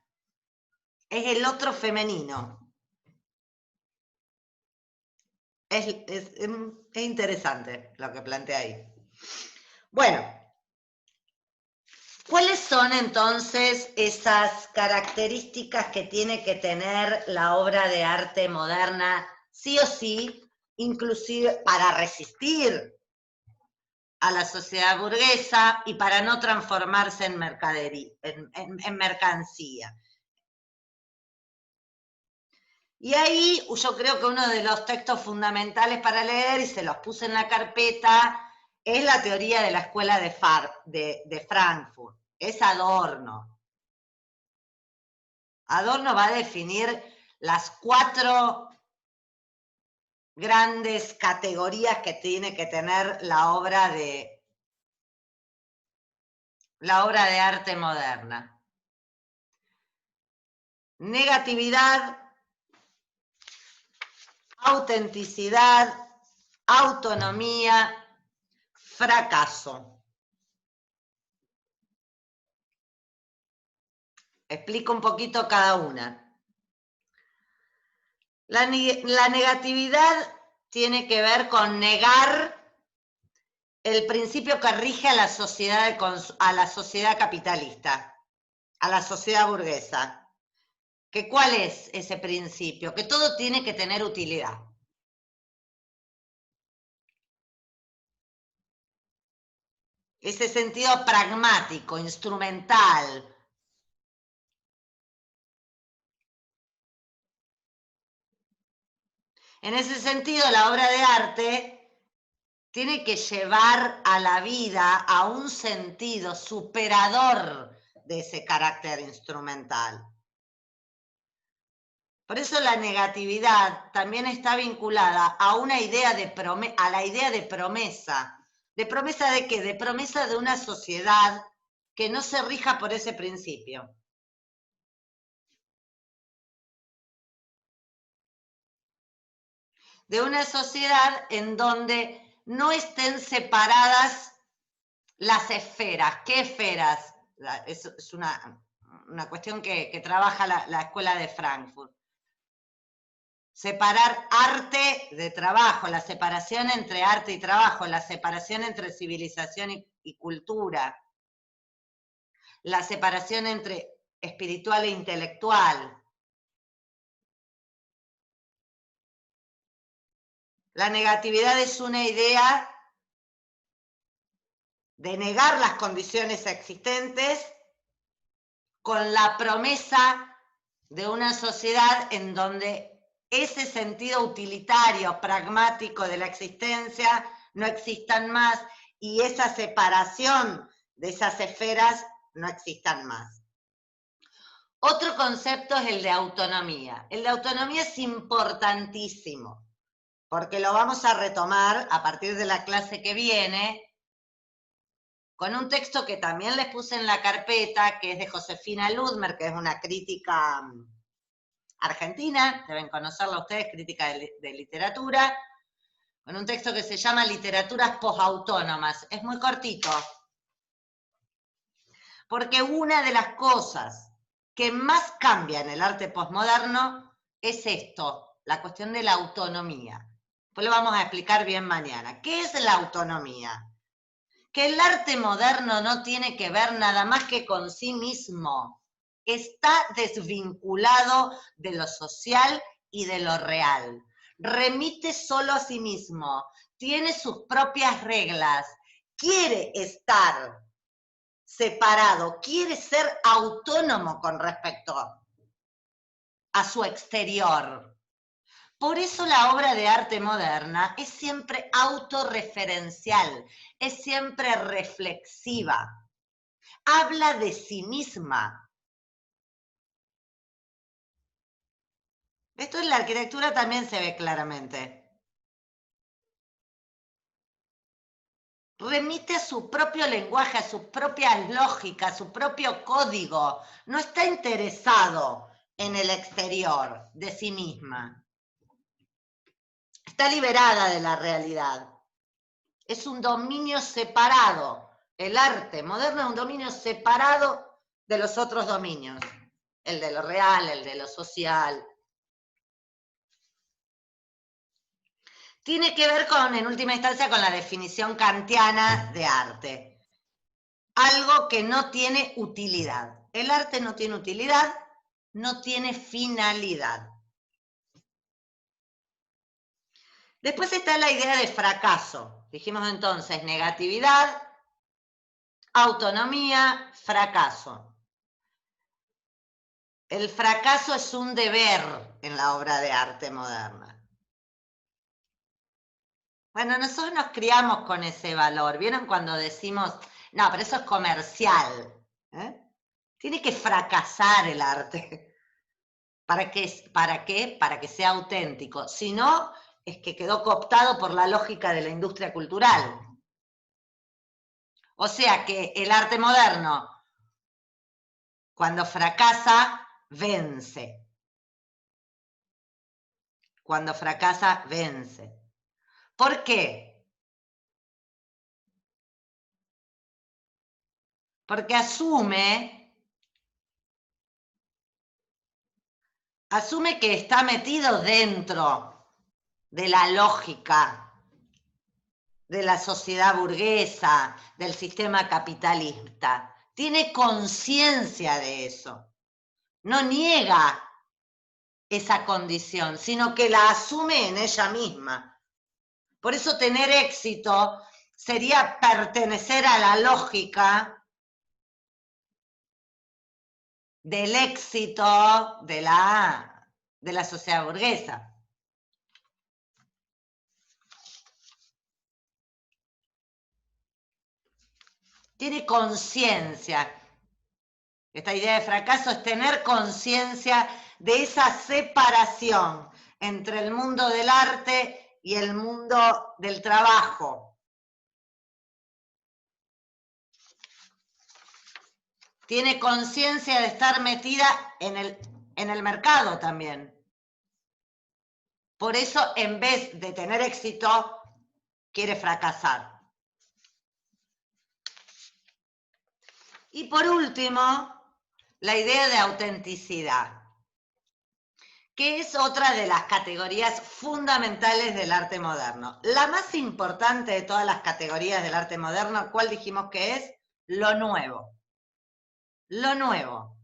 S1: Es el otro femenino. Es interesante lo que plantea ahí. Bueno, ¿cuáles son entonces esas características que tiene que tener la obra de arte moderna, sí o sí, inclusive para resistir a la sociedad burguesa y para no transformarse en mercadería, en mercancía? Y ahí yo creo que uno de los textos fundamentales para leer, y se los puse en la carpeta, es la teoría de la escuela de Frankfurt. Es Adorno. Adorno va a definir las 4 grandes categorías que tiene que tener la obra de arte moderna. Negatividad, autenticidad, autonomía, fracaso. Explico un poquito cada una. La negatividad tiene que ver con negar el principio que rige a la sociedad capitalista, a la sociedad burguesa. ¿Cuál es ese principio? Que todo tiene que tener utilidad. Ese sentido pragmático, instrumental. En ese sentido, la obra de arte tiene que llevar a la vida a un sentido superador de ese carácter instrumental. Por eso la negatividad también está vinculada a una idea a la idea de promesa. ¿De promesa de qué? De promesa de una sociedad que no se rija por ese principio. De una sociedad en donde no estén separadas las esferas. ¿Qué esferas? Es una cuestión que trabaja la escuela de Frankfurt. Separar arte de trabajo, la separación entre arte y trabajo, la separación entre civilización y cultura, la separación entre espiritual e intelectual. La negatividad es una idea de negar las condiciones existentes con la promesa de una sociedad en donde ese sentido utilitario, pragmático de la existencia no existan más y esa separación de esas esferas no existan más. Otro concepto es el de autonomía. El de autonomía es importantísimo, porque lo vamos a retomar a partir de la clase que viene, con un texto que también les puse en la carpeta, que es de Josefina Ludmer, que es una crítica argentina, deben conocerla ustedes, crítica de literatura, con un texto que se llama Literaturas posautónomas. Es muy cortito, porque una de las cosas que más cambia en el arte posmoderno es esto, la cuestión de la autonomía. Pues lo vamos a explicar bien mañana. ¿Qué es la autonomía? Que el arte moderno no tiene que ver nada más que con sí mismo. Está desvinculado de lo social y de lo real. Remite solo a sí mismo. Tiene sus propias reglas. Quiere estar separado. Quiere ser autónomo con respecto a su exterior. Por eso la obra de arte moderna es siempre autorreferencial, es siempre reflexiva, habla de sí misma. Esto en la arquitectura también se ve claramente. Remite a su propio lenguaje, a sus propias lógicas, a su propio código. No está interesado en el exterior de sí misma. Está liberada de la realidad. Es un dominio separado. El arte moderno es un dominio separado de los otros dominios. el de lo real, el de lo social. Tiene que ver con, en última instancia, con la definición kantiana de arte. Algo que no tiene utilidad. El arte no tiene utilidad, no tiene finalidad. Después está la idea de fracaso. Dijimos entonces negatividad, autonomía, fracaso. El fracaso es un deber en la obra de arte moderna. Bueno, nosotros nos criamos con ese valor. ¿Vieron cuando decimos, no, pero eso es comercial? Tiene que fracasar el arte. ¿Para qué? Para que sea auténtico. Si no, es que quedó cooptado por la lógica de la industria cultural. O sea que el arte moderno, cuando fracasa, vence. Cuando fracasa, vence. ¿Por qué? Porque asume que está metido dentro de la lógica de la sociedad burguesa, del sistema capitalista. Tiene conciencia de eso. No niega esa condición, sino que la asume en ella misma. Por eso tener éxito sería pertenecer a la lógica del éxito de la sociedad burguesa. Tiene conciencia. Esta idea de fracaso es tener conciencia de esa separación entre el mundo del arte y el mundo del trabajo. Tiene conciencia de estar metida en el mercado también. Por eso, en vez de tener éxito, quiere fracasar. Y por último, la idea de autenticidad, que es otra de las categorías fundamentales del arte moderno. La más importante de todas las categorías del arte moderno, ¿cuál dijimos que es? Lo nuevo. Lo nuevo,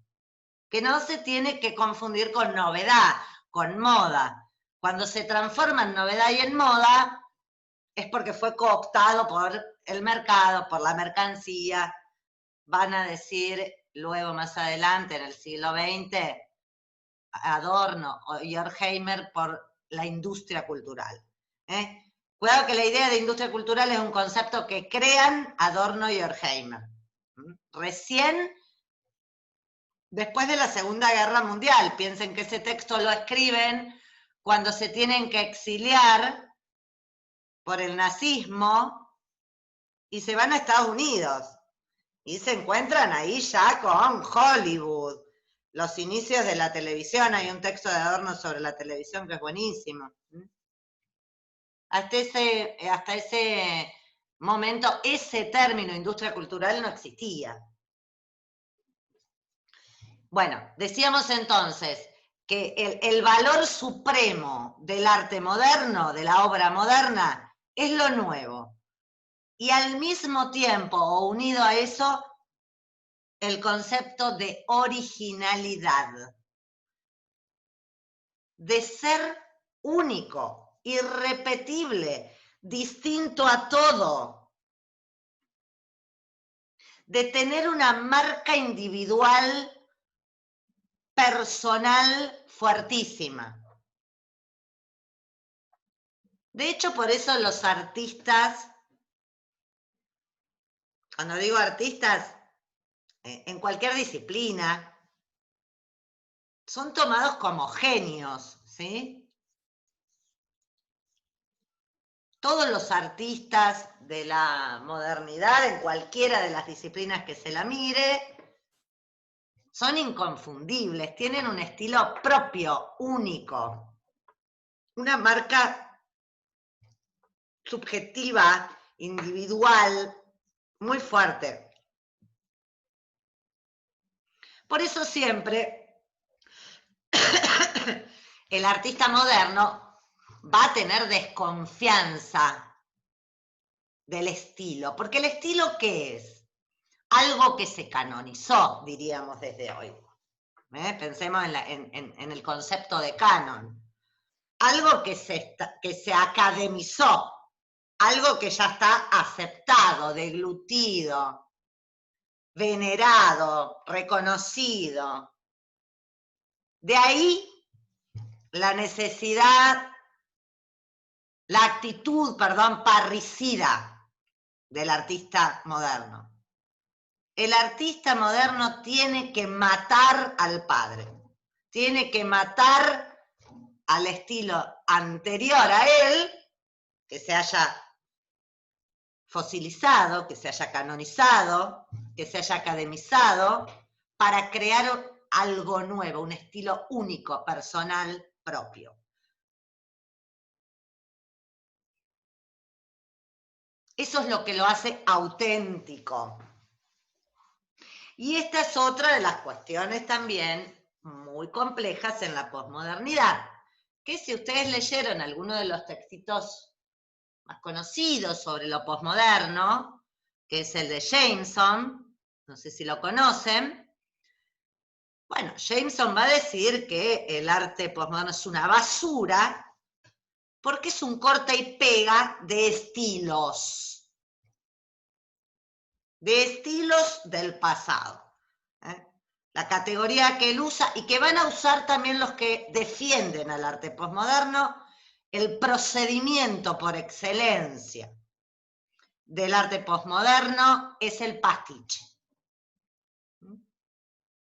S1: que no se tiene que confundir con novedad, con moda. Cuando se transforma en novedad y en moda, es porque fue cooptado por el mercado, por la mercancía. Van a decir luego más adelante, en el siglo XX, Adorno o Horkheimer por la industria cultural. Cuidado que la idea de industria cultural es un concepto que crean Adorno y Horkheimer. Recién después de la Segunda Guerra Mundial. Piensen que ese texto lo escriben cuando se tienen que exiliar por el nazismo y se van a Estados Unidos. Y se encuentran ahí ya con Hollywood, los inicios de la televisión. Hay un texto de Adorno sobre la televisión que es buenísimo. Hasta ese momento, ese término industria cultural no existía. Bueno, decíamos entonces que el valor supremo del arte moderno, de la obra moderna, es lo nuevo. Y al mismo tiempo, o unido a eso, el concepto de originalidad, de ser único, irrepetible, distinto a todo, de tener una marca individual personal fuertísima. De hecho, por eso los artistas, cuando digo artistas, en cualquier disciplina, son tomados como genios, ¿sí? Todos los artistas de la modernidad, en cualquiera de las disciplinas que se la mire, son inconfundibles, tienen un estilo propio, único, una marca subjetiva, individual, muy fuerte. Por eso siempre el artista moderno va a tener desconfianza del estilo, porque el estilo, ¿qué es? Algo que se canonizó, diríamos desde hoy. Pensemos en el concepto de canon. Algo que se academizó, algo que ya está aceptado, deglutido, venerado, reconocido. De ahí la necesidad, la actitud, parricida del artista moderno. El artista moderno tiene que matar al padre, tiene que matar al estilo anterior a él, que se haya fosilizado, que se haya canonizado, que se haya academizado, para crear algo nuevo, un estilo único, personal, propio. Eso es lo que lo hace auténtico. Y esta es otra de las cuestiones también muy complejas en la posmodernidad, que si ustedes leyeron alguno de los textitos más conocidos sobre lo posmoderno, que es el de Jameson, no sé si lo conocen. Bueno, Jameson va a decir que el arte posmoderno es una basura porque es un corta y pega de estilos del pasado. La categoría que él usa y que van a usar también los que defienden al arte posmoderno, el procedimiento por excelencia del arte posmoderno es el pastiche.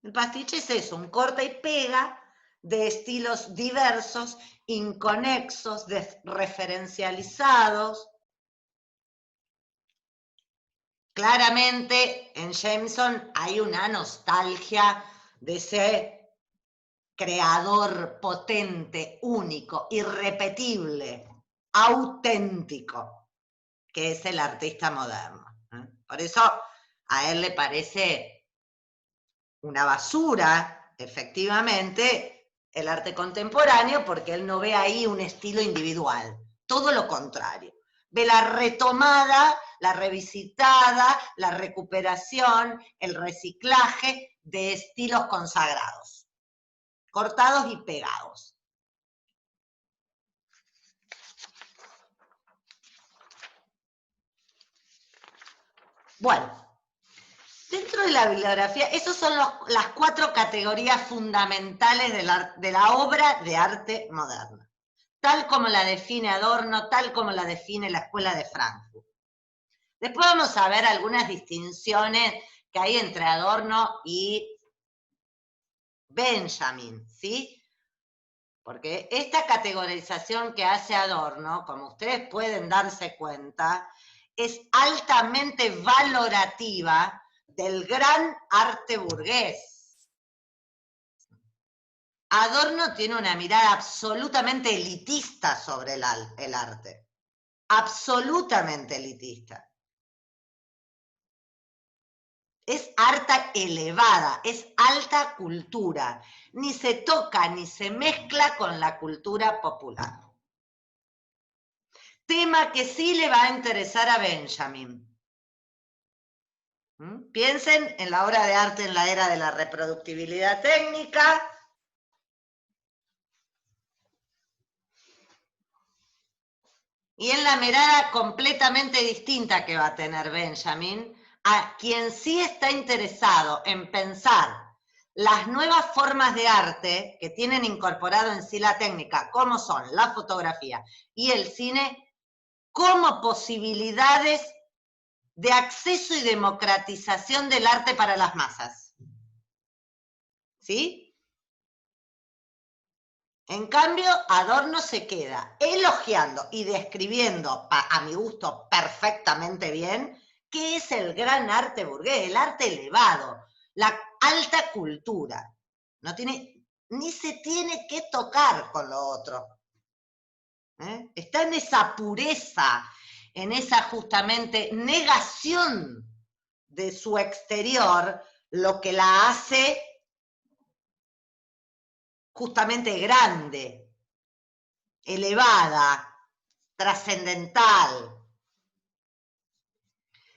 S1: El pastiche es eso, un corta y pega de estilos diversos, inconexos, desreferencializados. Claramente en Jameson hay una nostalgia de ese creador potente, único, irrepetible, auténtico, que es el artista moderno. Por eso a él le parece una basura, efectivamente, el arte contemporáneo, porque él no ve ahí un estilo individual, todo lo contrario. Ve la retomada, la revisitada, la recuperación, el reciclaje de estilos consagrados, cortados y pegados. Bueno, dentro de la bibliografía, esas son las 4 categorías fundamentales de la obra de arte moderna, tal como la define Adorno, tal como la define la Escuela de Frankfurt. Después vamos a ver algunas distinciones que hay entre Adorno y Benjamin, ¿sí? Porque esta categorización que hace Adorno, como ustedes pueden darse cuenta, es altamente valorativa del gran arte burgués. Adorno tiene una mirada absolutamente elitista sobre el arte. Absolutamente elitista. Es arte elevada, es alta cultura. Ni se toca ni se mezcla con la cultura popular. Tema que sí le va a interesar a Benjamin. Piensen en la obra de arte en la era de la reproductibilidad técnica. Y en la mirada completamente distinta que va a tener Benjamin, a quien sí está interesado en pensar las nuevas formas de arte que tienen incorporado en sí la técnica, como son la fotografía y el cine, como posibilidades de acceso y democratización del arte para las masas. ¿Sí? En cambio, Adorno se queda elogiando y describiendo, a mi gusto perfectamente bien, qué es el gran arte burgués, el arte elevado, la alta cultura. No tiene, ni se tiene que tocar con lo otro. Está en esa pureza, en esa justamente negación de su exterior, lo que la hace justamente grande, elevada, trascendental.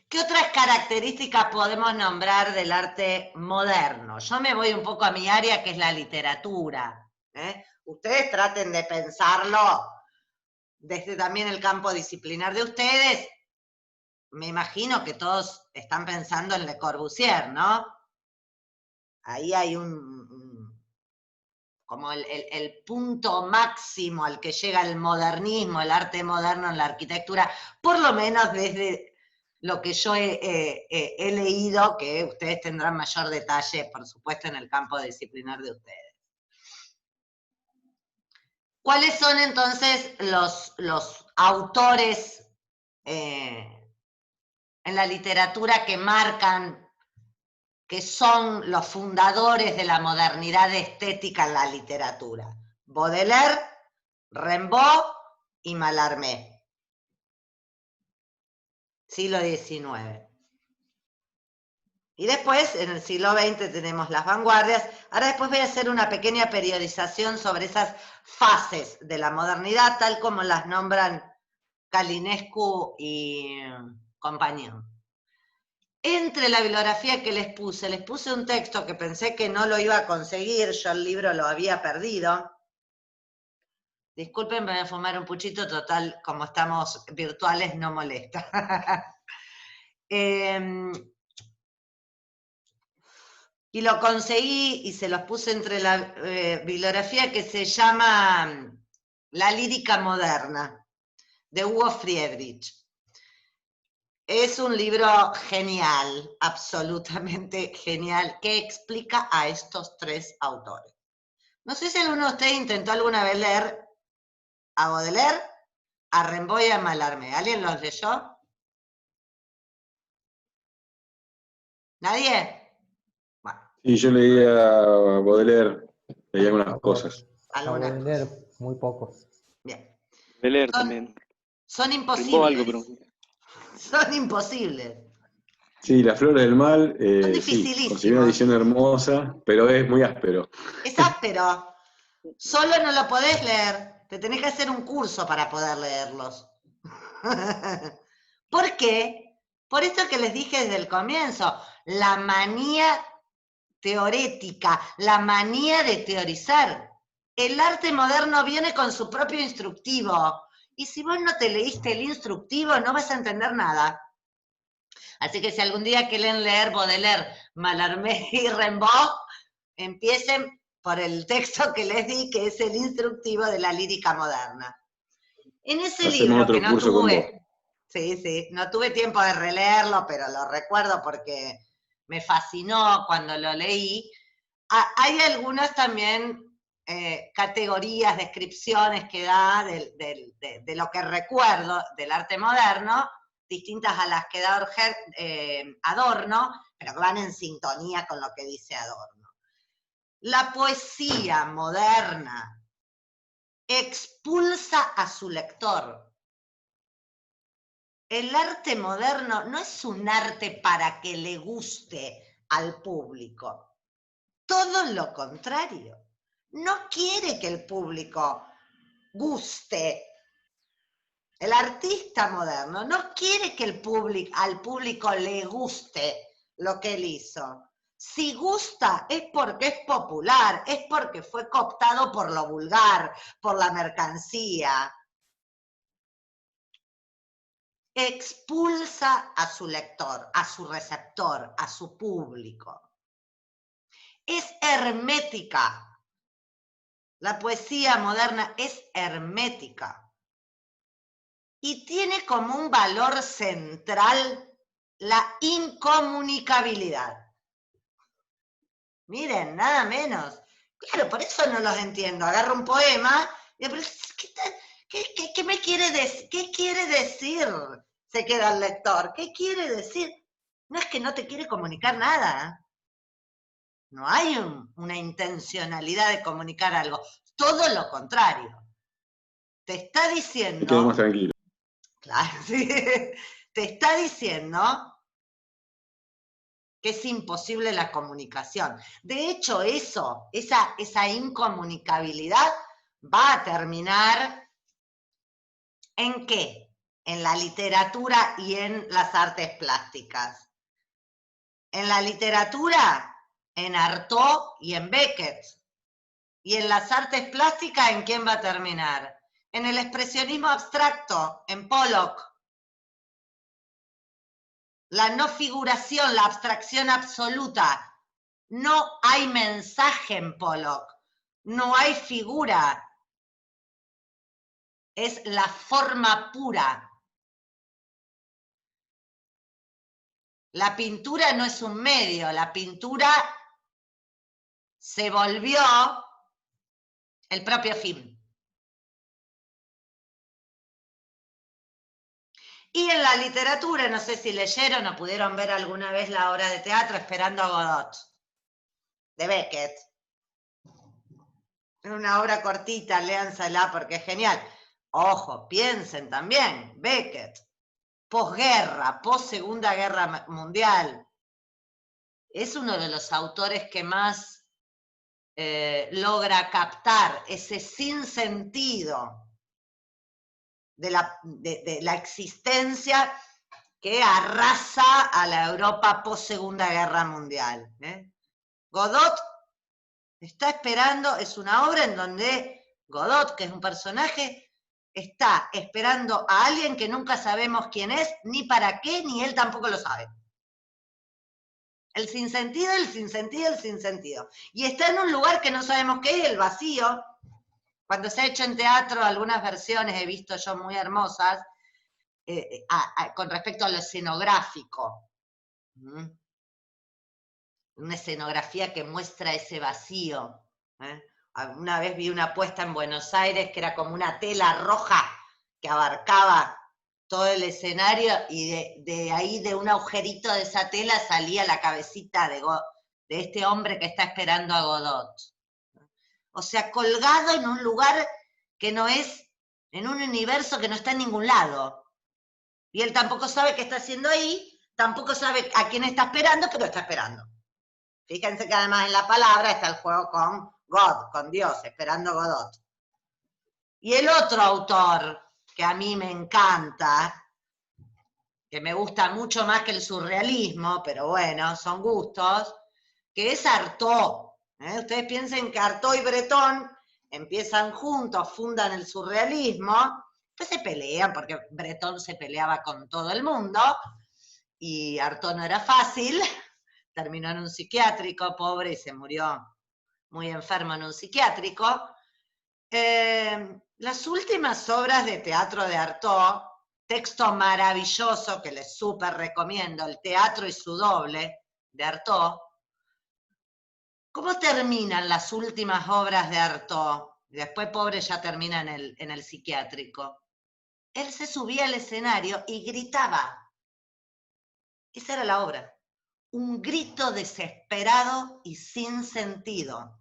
S1: ¿Qué otras características podemos nombrar del arte moderno? Yo me voy un poco a mi área, que es la literatura. Ustedes traten de pensarlo desde también el campo disciplinar de ustedes. Me imagino que todos están pensando en Le Corbusier, ¿no? Ahí hay como el punto máximo al que llega el modernismo, el arte moderno en la arquitectura, por lo menos desde lo que yo he leído, que ustedes tendrán mayor detalle, por supuesto, en el campo disciplinar de ustedes. ¿Cuáles son entonces los autores en la literatura que marcan, que son los fundadores de la modernidad estética en la literatura? Baudelaire, Rimbaud y Mallarmé. Siglo XIX. Y después, en el siglo XX, tenemos las vanguardias. Ahora después voy a hacer una pequeña periodización sobre esas fases de la modernidad, tal como las nombran Calinescu y compañía. Entre la bibliografía que les puse un texto que pensé que no lo iba a conseguir, yo el libro lo había perdido. Disculpen, me voy a fumar un puchito, total, como estamos virtuales, no molesta. Y lo conseguí y se los puse entre la bibliografía que se llama La lírica moderna, de Hugo Friedrich. Es un libro genial, absolutamente genial, que explica a estos tres autores. No sé si alguno de ustedes intentó alguna vez leer a Baudelaire, a Rimbaud y a Mallarmé. ¿Alguien los leyó? ¿Nadie? Bueno.
S3: Sí, yo leía a Baudelaire, leía algunas cosas.
S2: A Baudelaire, muy pocos.
S1: Bien.
S4: Baudelaire también.
S1: Son
S4: Rimbaud
S1: imposibles.
S4: algo, pero...
S1: Son imposibles.
S3: Sí, Las Flores del Mal,
S1: Son
S3: sí,
S1: dificilísimos.
S3: conseguí una edición hermosa, pero es muy áspero.
S1: Es áspero. Solo no lo podés leer. Te tenés que hacer un curso para poder leerlos. ¿Por qué? Por esto que les dije desde el comienzo, la manía teorética, la manía de teorizar. El arte moderno viene con su propio instructivo. Y si vos no te leíste el instructivo, no vas a entender nada. Así que si algún día quieren leer Baudelaire, Mallarmé y Rimbaud, empiecen por el texto que les di, que es el instructivo de la lírica moderna. En ese libro que no tuve, sí, no tuve tiempo de releerlo, pero lo recuerdo porque me fascinó cuando lo leí. Hay algunas también categorías, descripciones que da de lo que recuerdo del arte moderno, distintas a las que da Adorno, pero que van en sintonía con lo que dice Adorno. La poesía moderna expulsa a su lector. El arte moderno no es un arte para que le guste al público. Todo lo contrario. No quiere que el público guste. El artista moderno no quiere que al público le guste lo que él hizo. Si gusta es porque es popular, es porque fue cooptado por lo vulgar, por la mercancía. Expulsa a su lector, a su receptor, a su público. Es hermética. La poesía moderna es hermética. Y tiene como un valor central la incomunicabilidad. Miren, nada menos. Claro, por eso no los entiendo. Agarro un poema y digo, ¿qué me quiere decir? ¿Qué quiere decir? Se queda el lector. ¿Qué quiere decir? No es que no te quiere comunicar nada. No hay una intencionalidad de comunicar algo. Todo lo contrario. Te está diciendo...
S3: Y quedemos tranquilos.
S1: Claro, sí. Te está diciendo que es imposible la comunicación. De hecho, esa incomunicabilidad va a terminar ¿en qué? En la literatura y en las artes plásticas. En la literatura, en Artaud y en Beckett. Y en las artes plásticas, ¿en quién va a terminar? En el expresionismo abstracto, en Pollock. La no figuración, la abstracción absoluta. No hay mensaje en Pollock. No hay figura. Es la forma pura. La pintura no es un medio, la pintura se volvió el propio fin. Y en la literatura, no sé si leyeron o pudieron ver alguna vez la obra de teatro Esperando a Godot, de Beckett. Es una obra cortita, léansela porque es genial. Ojo, piensen también, Beckett, posguerra, post-Segunda Guerra Mundial. Es uno de los autores que más logra captar ese sinsentido de la existencia que arrasa a la Europa post-Segunda Guerra Mundial. Godot está esperando, es una obra en donde Godot, que es un personaje, está esperando a alguien que nunca sabemos quién es, ni para qué, ni él tampoco lo sabe. El sinsentido, el sinsentido, el sinsentido. Y está en un lugar que no sabemos qué es, el vacío. Cuando se ha hecho en teatro, algunas versiones he visto yo muy hermosas, con respecto a lo escenográfico. Una escenografía que muestra ese vacío. Una vez vi una puesta en Buenos Aires que era como una tela roja que abarcaba todo el escenario y de ahí, de un agujerito de esa tela, salía la cabecita de este hombre que está esperando a Godot. O sea, colgado en un lugar que no es, en un universo que no está en ningún lado. Y él tampoco sabe qué está haciendo ahí, tampoco sabe a quién está esperando, pero está esperando. Fíjense que además en la palabra está el juego con God, con Dios, esperando Godot. Y el otro autor que a mí me encanta, que me gusta mucho más que el surrealismo, pero bueno, son gustos, que es Artaud. Ustedes piensen que Artaud y Breton empiezan juntos, fundan el surrealismo, pues se pelean, porque Breton se peleaba con todo el mundo, y Artaud no era fácil, terminó en un psiquiátrico, pobre, y se murió muy enfermo en un psiquiátrico. Las últimas obras de teatro de Artaud, texto maravilloso que les súper recomiendo, El teatro y su doble, de Artaud. ¿Cómo terminan las últimas obras de Artaud? Después, pobre, ya termina en el psiquiátrico. Él se subía al escenario y gritaba. Esa era la obra. Un grito desesperado y sin sentido.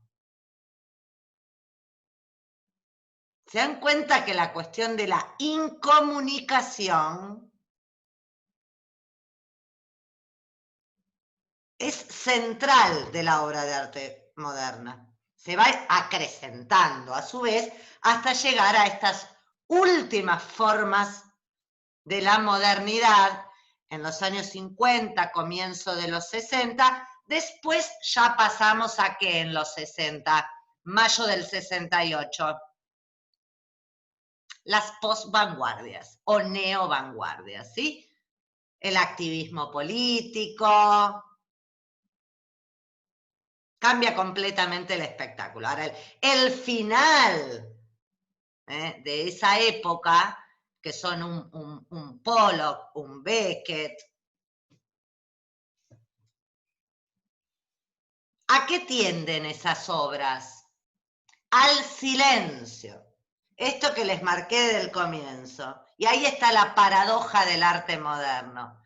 S1: ¿Se dan cuenta que la cuestión de la incomunicación es central de la obra de arte moderna? Se va acrecentando a su vez hasta llegar a estas últimas formas de la modernidad en los años 50, comienzo de los 60, después ya pasamos a ¿qué en los 60? Mayo del 68. Las post-vanguardias o neo-vanguardias, ¿sí? El activismo político. Cambia completamente el espectáculo. Ahora, el final de esa época, que son un Pollock, un Beckett, ¿a qué tienden esas obras? Al silencio. Esto que les marqué del comienzo. Y ahí está la paradoja del arte moderno.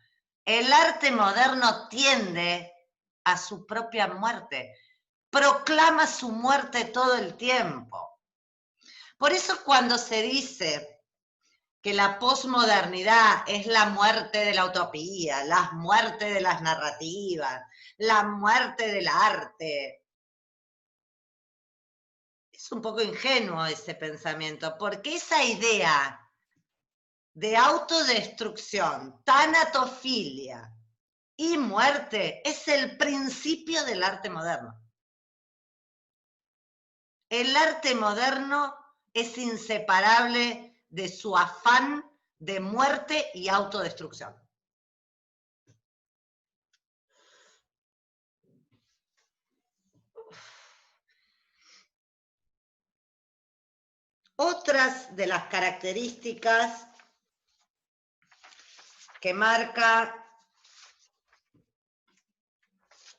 S1: El arte moderno tiende a su propia muerte. Proclama su muerte todo el tiempo. Por eso cuando se dice que la posmodernidad es la muerte de la utopía, la muerte de las narrativas, la muerte del arte. Es un poco ingenuo ese pensamiento, porque esa idea de autodestrucción, tanatofilia y muerte es el principio del arte moderno. El arte moderno es inseparable de su afán de muerte y autodestrucción. Otras de las características que marca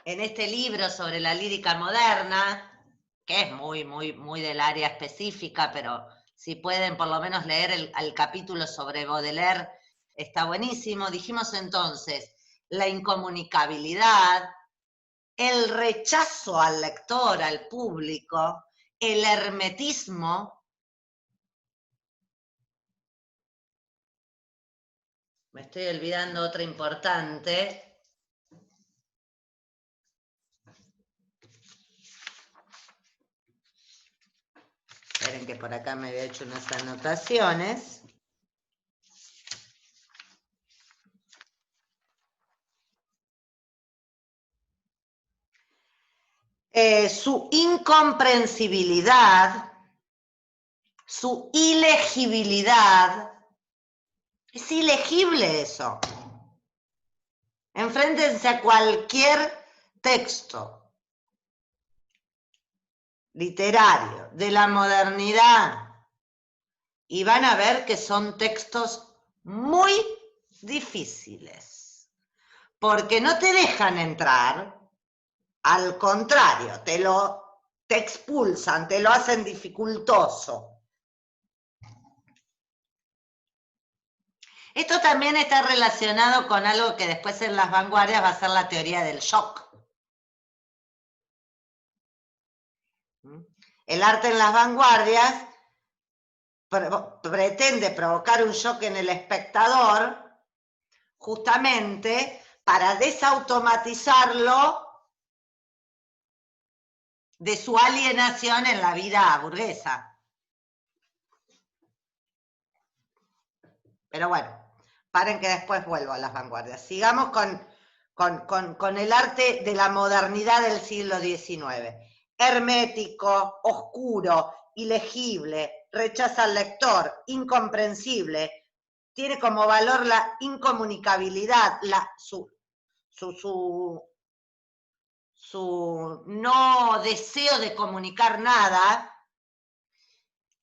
S1: en este libro sobre la lírica moderna, que es muy del área específica, pero si pueden por lo menos leer el capítulo sobre Baudelaire, está buenísimo. Dijimos entonces la incomunicabilidad, el rechazo al lector, al público, el hermetismo. Me estoy olvidando otra importante. Esperen que por acá me había hecho unas anotaciones. Su incomprensibilidad, su ilegibilidad. Es ilegible eso. Enfréntense a cualquier texto literario de la modernidad y van a ver que son textos muy difíciles, porque no te dejan entrar, al contrario, te expulsan, te lo hacen dificultoso. Esto también está relacionado con algo que después en las vanguardias va a ser la teoría del shock. El arte en las vanguardias pretende provocar un shock en el espectador justamente para desautomatizarlo de su alienación en la vida burguesa. Pero bueno, paren que después vuelvo a las vanguardias. Sigamos con el arte de la modernidad del siglo XIX. Hermético, oscuro, ilegible, rechaza al lector, incomprensible, tiene como valor la incomunicabilidad, su no deseo de comunicar nada,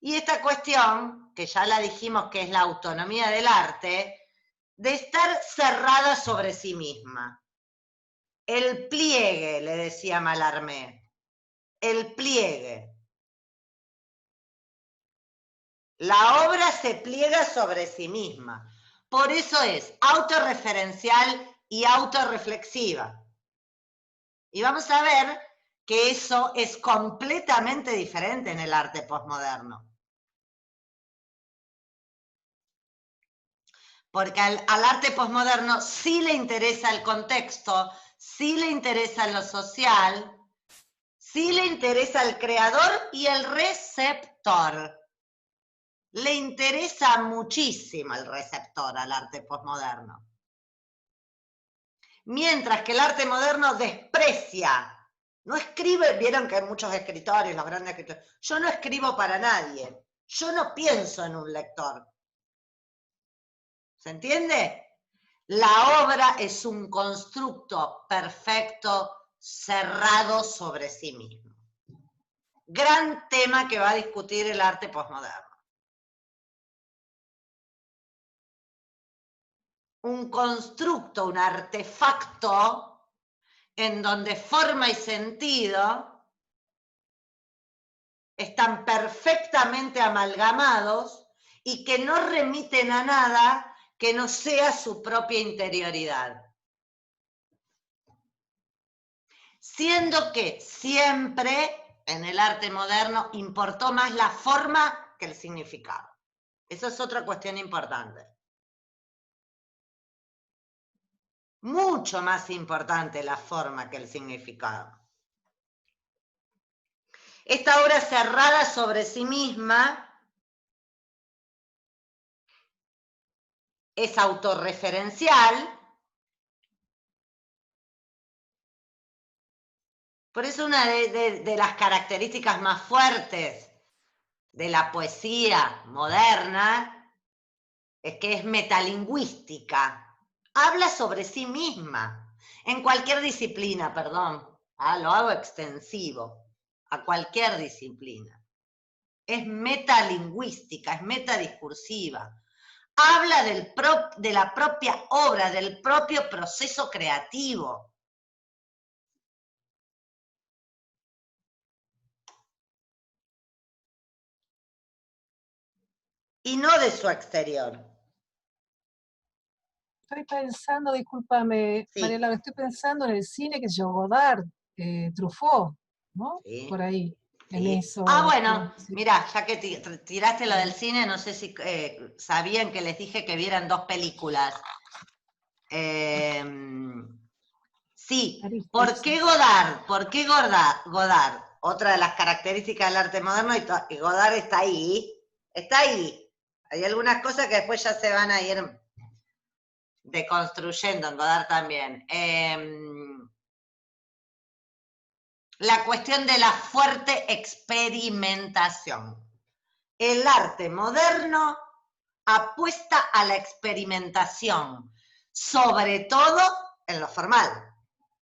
S1: y esta cuestión, que ya la dijimos que es la autonomía del arte, de estar cerrada sobre sí misma. El pliegue, le decía Mallarmé, el pliegue. La obra se pliega sobre sí misma. Por eso es autorreferencial y autorreflexiva. Y vamos a ver que eso es completamente diferente en el arte posmoderno. Porque al arte posmoderno sí le interesa el contexto, sí le interesa lo social, sí le interesa el creador y el receptor. Le interesa muchísimo el receptor al arte posmoderno. Mientras que el arte moderno desprecia, no escribe, vieron que hay muchos escritores, los grandes escritores, yo no escribo para nadie, yo no pienso en un lector. ¿Se entiende? La obra es un constructo perfecto, cerrado sobre sí mismo. Gran tema que va a discutir el arte posmoderno. Un constructo, un artefacto en donde forma y sentido están perfectamente amalgamados y que no remiten a nada que no sea su propia interioridad. Siendo que siempre en el arte moderno importó más la forma que el significado. Esa es otra cuestión importante. Mucho más importante la forma que el significado. Esta obra cerrada sobre sí misma es autorreferencial. Por eso una de las características más fuertes de la poesía moderna es que es metalingüística. Habla sobre sí misma, en cualquier disciplina, perdón. Lo hago extensivo, a cualquier disciplina. Es metalingüística, es metadiscursiva. Habla de la propia obra, del propio proceso creativo. Y no de su exterior.
S4: Estoy pensando, discúlpame,
S1: Sí.
S4: Mariela, estoy pensando en el cine que yo, Godard, Truffaut, ¿no?
S1: Sí.
S4: Por ahí, en
S1: Sí.
S4: eso.
S1: Bueno,
S4: Sí.
S1: mirá, ya que tiraste lo del cine, no sé si sabían que les dije que vieran 2 películas. Sí, ¿por qué Godard? ¿Por qué Godard? Otra de las características del arte moderno, y Godard está ahí. Está ahí. Hay algunas cosas que después ya se van a ir deconstruyendo en Godard también. La cuestión de la fuerte experimentación. El arte moderno apuesta a la experimentación, sobre todo en lo formal.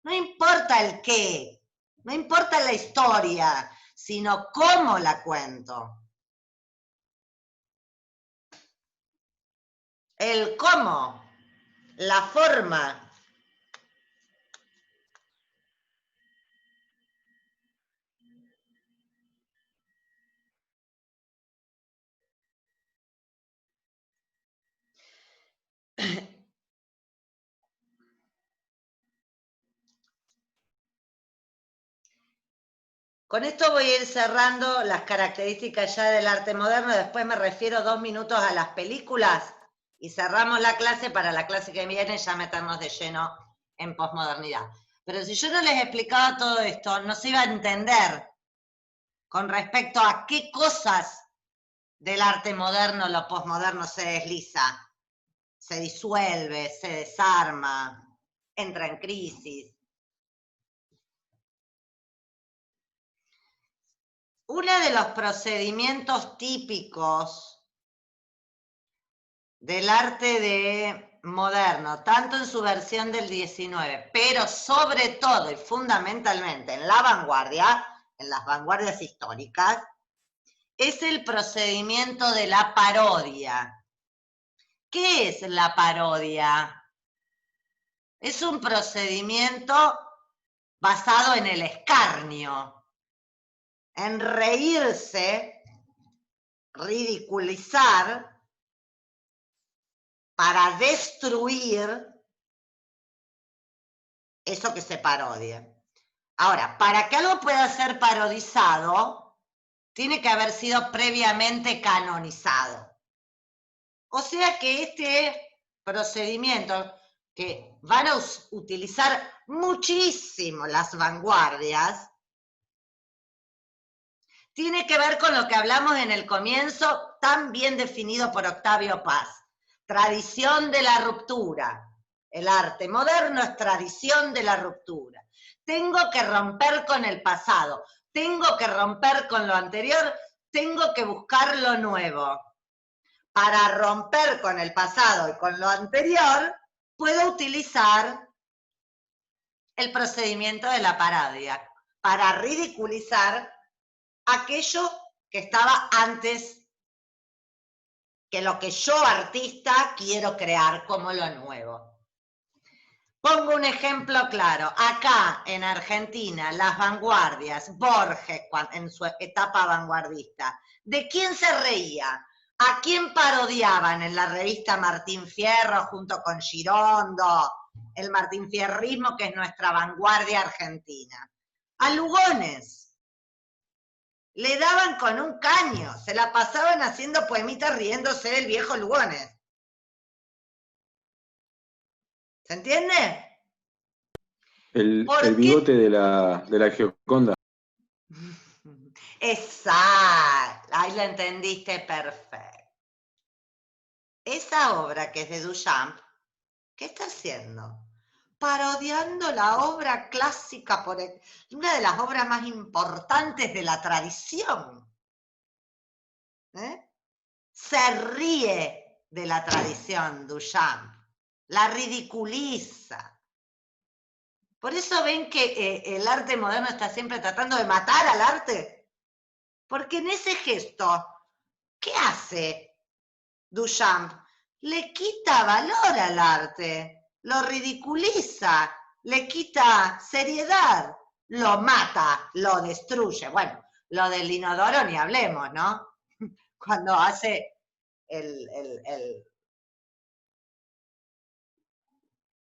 S1: No importa el qué, no importa la historia, sino cómo la cuento. El cómo, la forma. Con esto voy a ir cerrando las características ya del arte moderno, después me refiero 2 minutos a las películas y cerramos la clase para la clase que viene ya meternos de lleno en posmodernidad. Pero si yo no les explicaba todo esto, no se iba a entender con respecto a qué cosas del arte moderno lo posmoderno se desliza, se disuelve, se desarma, entra en crisis. Uno de los procedimientos típicos del arte moderno, tanto en su versión del 19, pero sobre todo y fundamentalmente en la vanguardia, en las vanguardias históricas, es el procedimiento de la parodia. ¿Qué es la parodia? Es un procedimiento basado en el escarnio, en reírse, ridiculizar, para destruir eso que se parodia. Ahora, para que algo pueda ser parodizado, tiene que haber sido previamente canonizado. O sea que este procedimiento que van a utilizar muchísimo las vanguardias, tiene que ver con lo que hablamos en el comienzo, tan bien definido por Octavio Paz. Tradición de la ruptura. El arte moderno es tradición de la ruptura. Tengo que romper con el pasado, tengo que romper con lo anterior, tengo que buscar lo nuevo. Para romper con el pasado y con lo anterior, puedo utilizar el procedimiento de la parodia para ridiculizar aquello que estaba antes que lo que yo, artista, quiero crear como lo nuevo. Pongo un ejemplo claro. Acá, en Argentina, las vanguardias, Borges, en su etapa vanguardista, ¿de quién se reía? ¿A quién parodiaban en la revista Martín Fierro junto con Girondo? El martinfierrismo, que es nuestra vanguardia argentina. A Lugones. Le daban con un caño, se la pasaban haciendo poemitas riéndose del viejo Lugones. ¿Se entiende?
S3: El
S1: ¿Por qué?
S3: bigote de la Gioconda.
S1: Exacto, ahí la entendiste perfecto. Esa obra que es de Duchamp, ¿qué está haciendo? Parodiando la obra clásica, una de las obras más importantes de la tradición. Se ríe de la tradición Duchamp, la ridiculiza. Por eso ven que el arte moderno está siempre tratando de matar al arte. Porque en ese gesto, ¿qué hace Duchamp? Le quita valor al arte, lo ridiculiza, le quita seriedad, lo mata, lo destruye. Bueno, lo del inodoro ni hablemos, ¿no? Cuando hace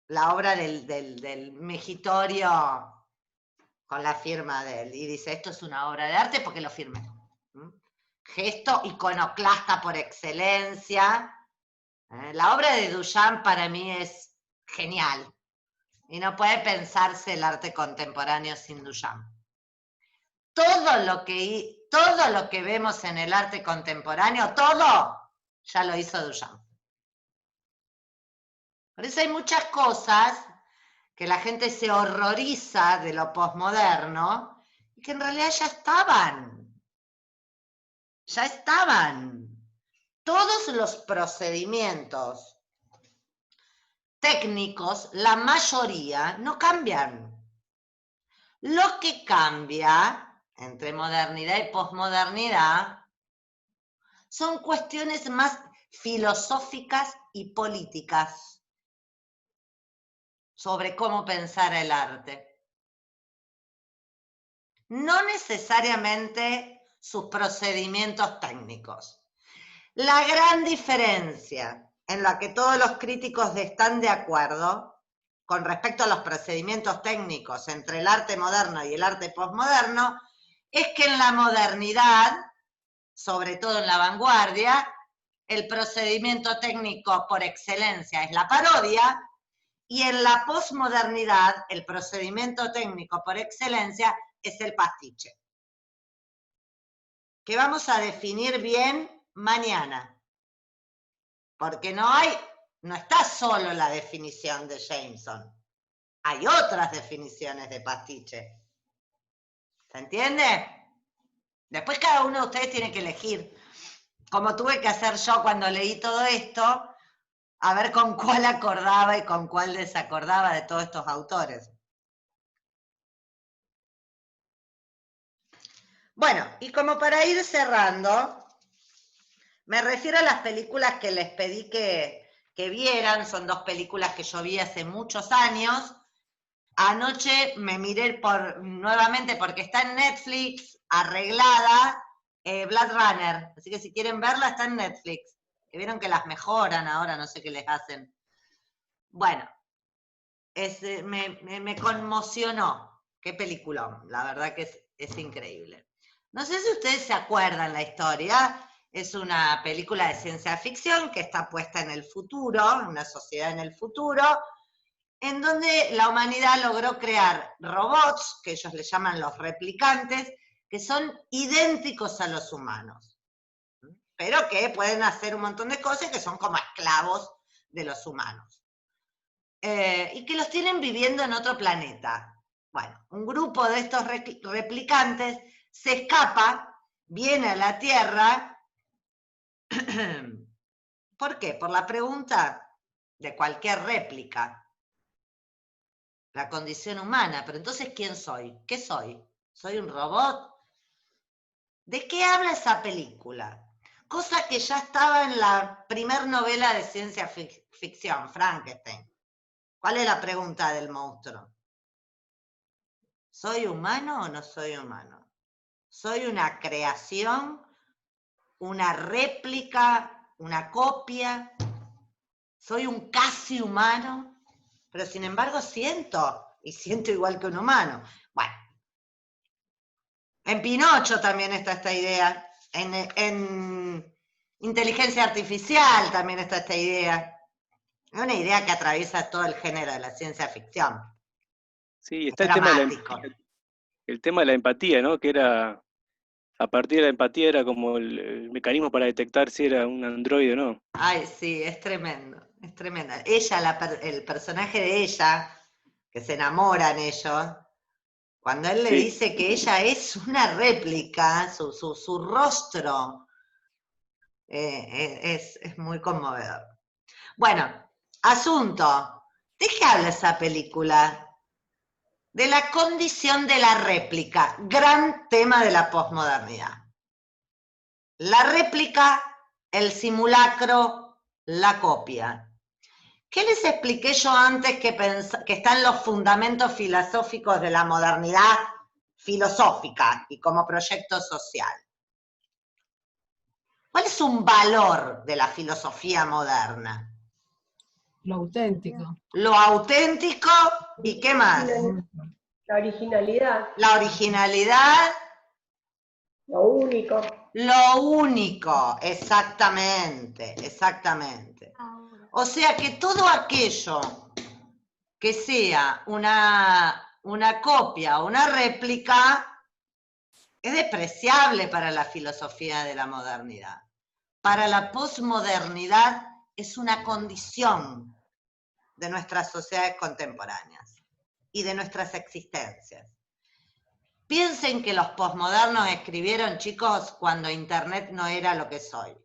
S1: la obra del mejitorio con la firma de él. Y dice, esto es una obra de arte porque lo firmé. Gesto iconoclasta por excelencia. La obra de Duchamp para mí es genial. Y no puede pensarse el arte contemporáneo sin Duchamp. Todo lo que vemos en el arte contemporáneo, todo, ya lo hizo Duchamp. Por eso hay muchas cosas que la gente se horroriza de lo posmoderno y que en realidad ya estaban. Ya estaban. Todos los procedimientos técnicos, la mayoría, no cambian. Lo que cambia entre modernidad y posmodernidad son cuestiones más filosóficas y políticas sobre cómo pensar el arte. No necesariamente sus procedimientos técnicos. La gran diferencia en la que todos los críticos están de acuerdo con respecto a los procedimientos técnicos entre el arte moderno y el arte posmoderno es que en la modernidad, sobre todo en la vanguardia, el procedimiento técnico por excelencia es la parodia, y en la posmodernidad el procedimiento técnico por excelencia es el pastiche. Que vamos a definir bien mañana. Porque no está solo la definición de Jameson. Hay otras definiciones de pastiche. ¿Se entiende? Después cada uno de ustedes tiene que elegir. Como tuve que hacer yo cuando leí todo esto, a ver con cuál acordaba y con cuál desacordaba de todos estos autores. Bueno, y como para ir cerrando, me refiero a las películas que les pedí que vieran. Son dos películas que yo vi hace muchos años. Anoche me miré nuevamente porque está en Netflix, arreglada, Blade Runner. Así que si quieren verla, está en Netflix. Que vieron que las mejoran ahora, no sé qué les hacen. Bueno, me conmocionó. Qué peliculón, la verdad que es increíble. No sé si ustedes se acuerdan la historia. Es una película de ciencia ficción que está puesta en el futuro, en una sociedad en el futuro, en donde la humanidad logró crear robots, que ellos le llaman los replicantes, que son idénticos a los humanos, pero que pueden hacer un montón de cosas que son como esclavos de los humanos. Y que los tienen viviendo en otro planeta. Bueno, un grupo de estos replicantes se escapa, viene a la Tierra. ¿Por qué? Por la pregunta de cualquier réplica. La condición humana, pero entonces ¿quién soy? ¿Qué soy? ¿Soy un robot? ¿De qué habla esa película? Cosa que ya estaba en la primer novela de ciencia ficción, Frankenstein. ¿Cuál es la pregunta del monstruo? ¿Soy humano o no soy humano? ¿Soy una creación, una réplica, una copia? ¿Soy un casi humano? Pero sin embargo siento, y siento igual que un humano. Bueno, en Pinocho también está esta idea, en inteligencia artificial también está esta idea. Es una idea que atraviesa todo el género de la ciencia ficción.
S5: Sí,
S1: Es
S5: está
S1: dramático.
S5: el tema de la empatía, ¿no? Que era, a partir de la empatía era como el mecanismo para detectar si era un androide o no.
S1: Ay, sí, es tremendo, es tremenda. Ella, el personaje de ella, que se enamoran ellos, cuando él le
S5: Sí.
S1: dice que ella es una réplica, su rostro es muy conmovedor. Bueno, asunto. ¿De qué habla esa película? De la condición de la réplica, gran tema de la posmodernidad. La réplica, el simulacro, la copia. ¿Qué les expliqué yo antes que están los fundamentos filosóficos de la modernidad filosófica y como proyecto social? ¿Cuál es un valor de la filosofía moderna?
S4: Lo auténtico.
S1: Lo auténtico y ¿qué más?
S6: La originalidad.
S1: La originalidad.
S6: Lo único.
S1: Lo único, exactamente, exactamente. O sea que todo aquello que sea una copia o una réplica es despreciable para la filosofía de la modernidad. Para la posmodernidad es una condición de nuestras sociedades contemporáneas y de nuestras existencias. Piensen que los posmodernos escribieron, chicos, cuando Internet no era lo que es hoy.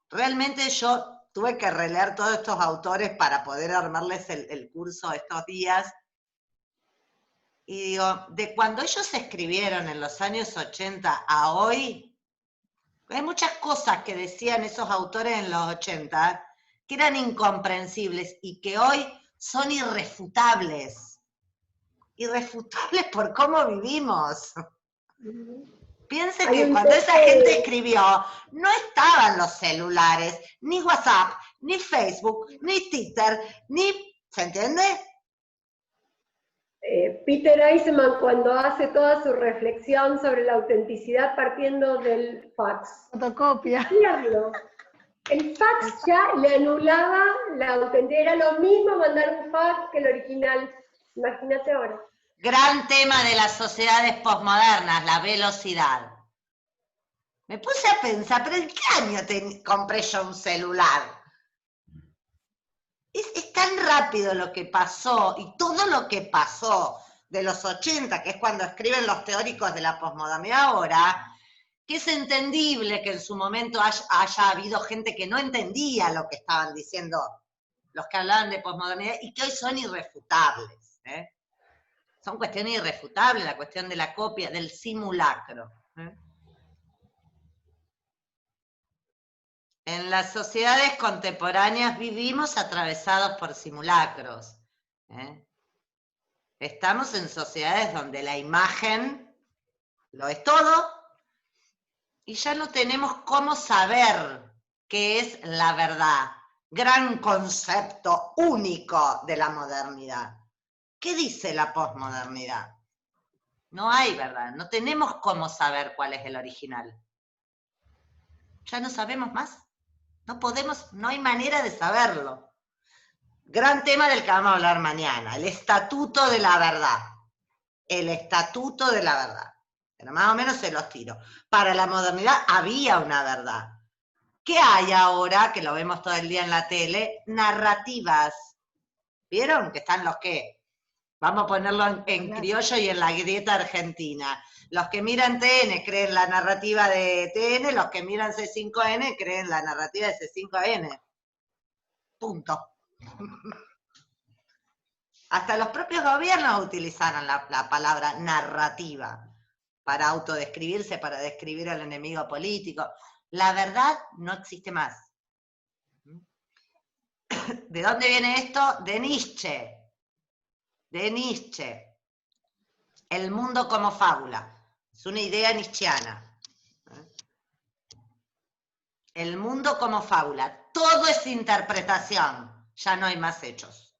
S1: Realmente yo tuve que releer todos estos autores para poder armarles el curso estos días. Y digo, de cuando ellos escribieron en los años 80 a hoy, hay muchas cosas que decían esos autores en los 80 que eran incomprensibles y que hoy son irrefutables. Irrefutables por cómo vivimos. Piense que cuando esa gente escribió, no estaban los celulares, ni WhatsApp, ni Facebook, ni Twitter, ni... ¿Se entiende?
S6: Peter Eisenman, cuando hace toda su reflexión sobre la autenticidad partiendo del fax.
S7: Fotocopia.
S6: Díganlo. El fax ya le anulaba la autenticidad. Era lo mismo mandar un fax que el original. Imagínate ahora.
S1: Gran tema de las sociedades posmodernas, la velocidad. Me puse a pensar, ¿pero en qué año compré yo un celular? Es tan rápido lo que pasó y todo lo que pasó de los 80, que es cuando escriben los teóricos de la posmodernidad ahora, que es entendible que en su momento haya habido gente que no entendía lo que estaban diciendo los que hablaban de posmodernidad y que hoy son irrefutables. Son cuestiones irrefutables, la cuestión de la copia, del simulacro. En las sociedades contemporáneas vivimos atravesados por simulacros. Estamos en sociedades donde la imagen lo es todo y ya no tenemos cómo saber qué es la verdad. Gran concepto único de la modernidad. ¿Qué dice la posmodernidad? No hay verdad, no tenemos cómo saber cuál es el original. Ya no sabemos más. No podemos, no hay manera de saberlo. Gran tema del que vamos a hablar mañana, el estatuto de la verdad. El estatuto de la verdad. Pero más o menos se los tiro. Para la modernidad había una verdad. ¿Qué hay ahora, que lo vemos todo el día en la tele? Narrativas. ¿Vieron? Que están los que, vamos a ponerlo en criollo y en la grieta argentina. Los que miran TN creen la narrativa de TN, los que miran C5N creen la narrativa de C5N. Punto. Hasta los propios gobiernos utilizaron la palabra narrativa para autodescribirse, para describir al enemigo político. La verdad no existe más. ¿De dónde viene esto? De Nietzsche. De Nietzsche. El mundo como fábula. Es una idea nietzscheana. El mundo como fábula. Todo es interpretación. Ya no hay más hechos.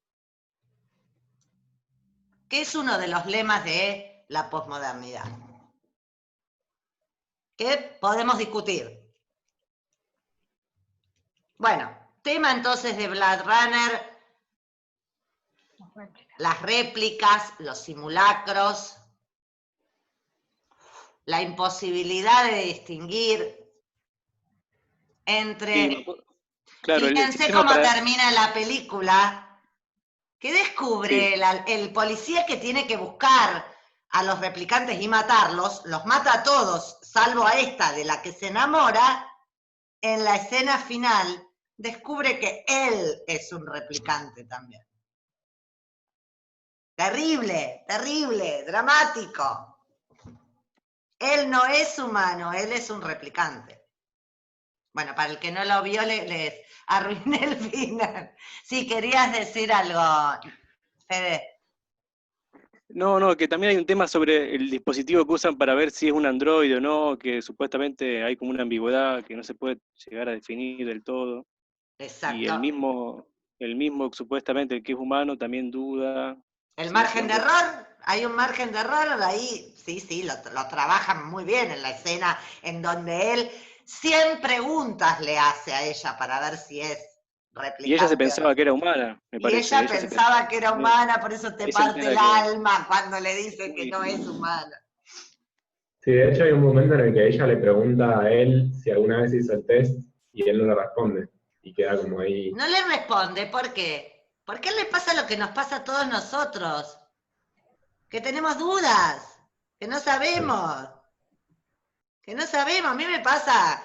S1: Que es uno de los lemas de la posmodernidad. Que podemos discutir. Bueno, tema entonces de Blade Runner, las réplicas, los simulacros, la imposibilidad de distinguir entre...
S5: Sí, claro,
S1: Fíjense cómo termina la película, que descubre el policía que tiene que buscar a los replicantes y matarlos, los mata a todos, salvo a esta de la que se enamora. En la escena final descubre que él es un replicante también. Terrible, terrible, dramático. Él no es humano, él es un replicante. Bueno, para el que no lo vio, les arruiné el final. Sí, querías decir algo, Fede.
S5: No, que también hay un tema sobre el dispositivo que usan para ver si es un androide o no, que supuestamente hay como una ambigüedad que no se puede llegar a definir del todo.
S1: Exacto.
S5: Y el mismo supuestamente el que es humano también duda.
S1: El margen de error, hay un margen de error ahí, sí, lo trabajan muy bien en la escena en donde él 100 preguntas le hace a ella para ver si es replicante.
S5: Y ella se pensaba que era humana, me parece.
S1: Y ella pensaba que era humana, por eso te parte el alma cuando le dice que no es humana.
S7: Sí, de hecho hay un momento en el que ella le pregunta a él si alguna vez hizo el test y él no le responde. Y queda como ahí.
S1: No le responde, ¿por qué? Porque a él le pasa lo que nos pasa a todos nosotros. Que tenemos dudas, que no sabemos. Que no sabemos, a mí me pasa,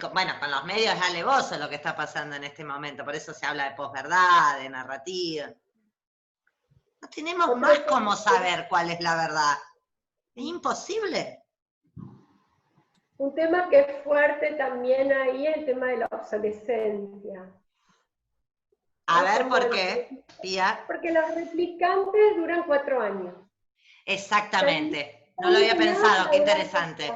S1: con los medios es alevoso lo que está pasando en este momento, por eso se habla de posverdad, de narrativa. No tenemos más cómo saber cuál es la verdad. Es imposible.
S6: Un tema que es fuerte también ahí es el tema de la obsolescencia.
S1: A ver, ¿por qué, Pía?
S6: Porque los replicantes duran 4 años.
S1: Exactamente. No lo había pensado, qué interesante.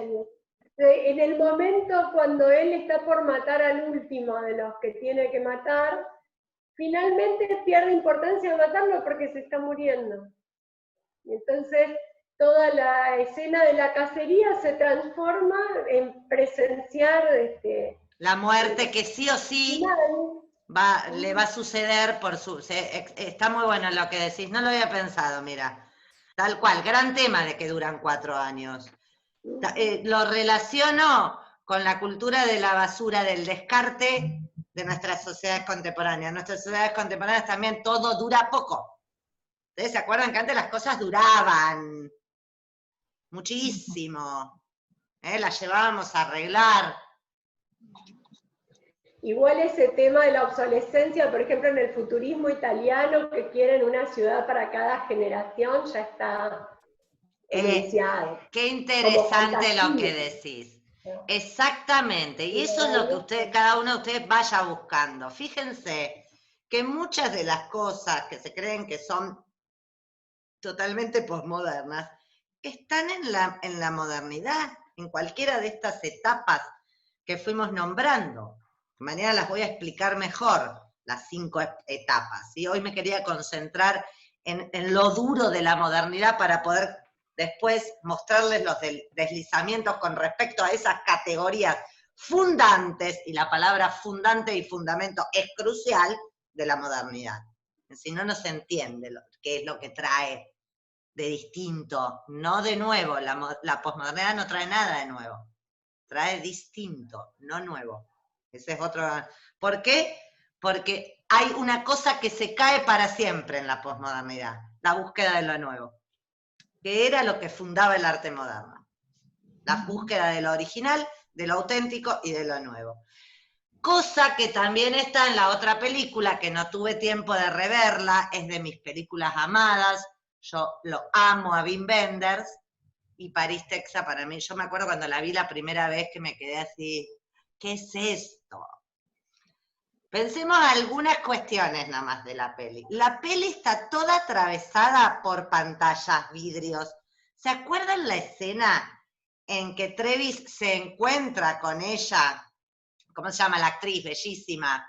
S6: En el momento cuando él está por matar al último de los que tiene que matar, finalmente pierde importancia matarlo porque se está muriendo. Y entonces toda la escena de la cacería se transforma en presenciar
S1: la muerte que sí o sí le va a suceder por su... Está muy bueno lo que decís, no lo había pensado, mira. Tal cual, gran tema de que duran 4 años. Lo relaciono con la cultura de la basura, del descarte de nuestras sociedades contemporáneas. En nuestras sociedades contemporáneas también todo dura poco. ¿Ustedes se acuerdan que antes las cosas duraban muchísimo? Las llevábamos a arreglar.
S6: Igual ese tema de la obsolescencia, por ejemplo, en el futurismo italiano, que quieren una ciudad para cada generación, ya está iniciado.
S1: Qué interesante lo que decís. Exactamente, y eso es lo que cada uno de ustedes vaya buscando. Fíjense que muchas de las cosas que se creen que son totalmente posmodernas, están en la modernidad, en cualquiera de estas etapas que fuimos nombrando. Mañana las voy a explicar mejor, las 5 etapas. ¿Sí? Hoy me quería concentrar en lo duro de la modernidad para poder después mostrarles los deslizamientos con respecto a esas categorías fundantes, y la palabra fundante y fundamento es crucial, de la modernidad. Si no, no se entiende qué es lo que trae de distinto, no de nuevo. La posmodernidad no trae nada de nuevo, trae distinto, no nuevo. Ese es otro. ¿Por qué? Porque hay una cosa que se cae para siempre en la posmodernidad, la búsqueda de lo nuevo, que era lo que fundaba el arte moderno. La búsqueda de lo original, de lo auténtico y de lo nuevo. Cosa que también está en la otra película, que no tuve tiempo de reverla, es de mis películas amadas. Yo lo amo a Wim Wenders, y París, Texas, para mí, yo me acuerdo cuando la vi la primera vez que me quedé así, ¿qué es esto? Pensemos algunas cuestiones nada más de la peli. La peli está toda atravesada por pantallas, vidrios. ¿Se acuerdan la escena en que Travis se encuentra con ella? ¿Cómo se llama la actriz? Bellísima.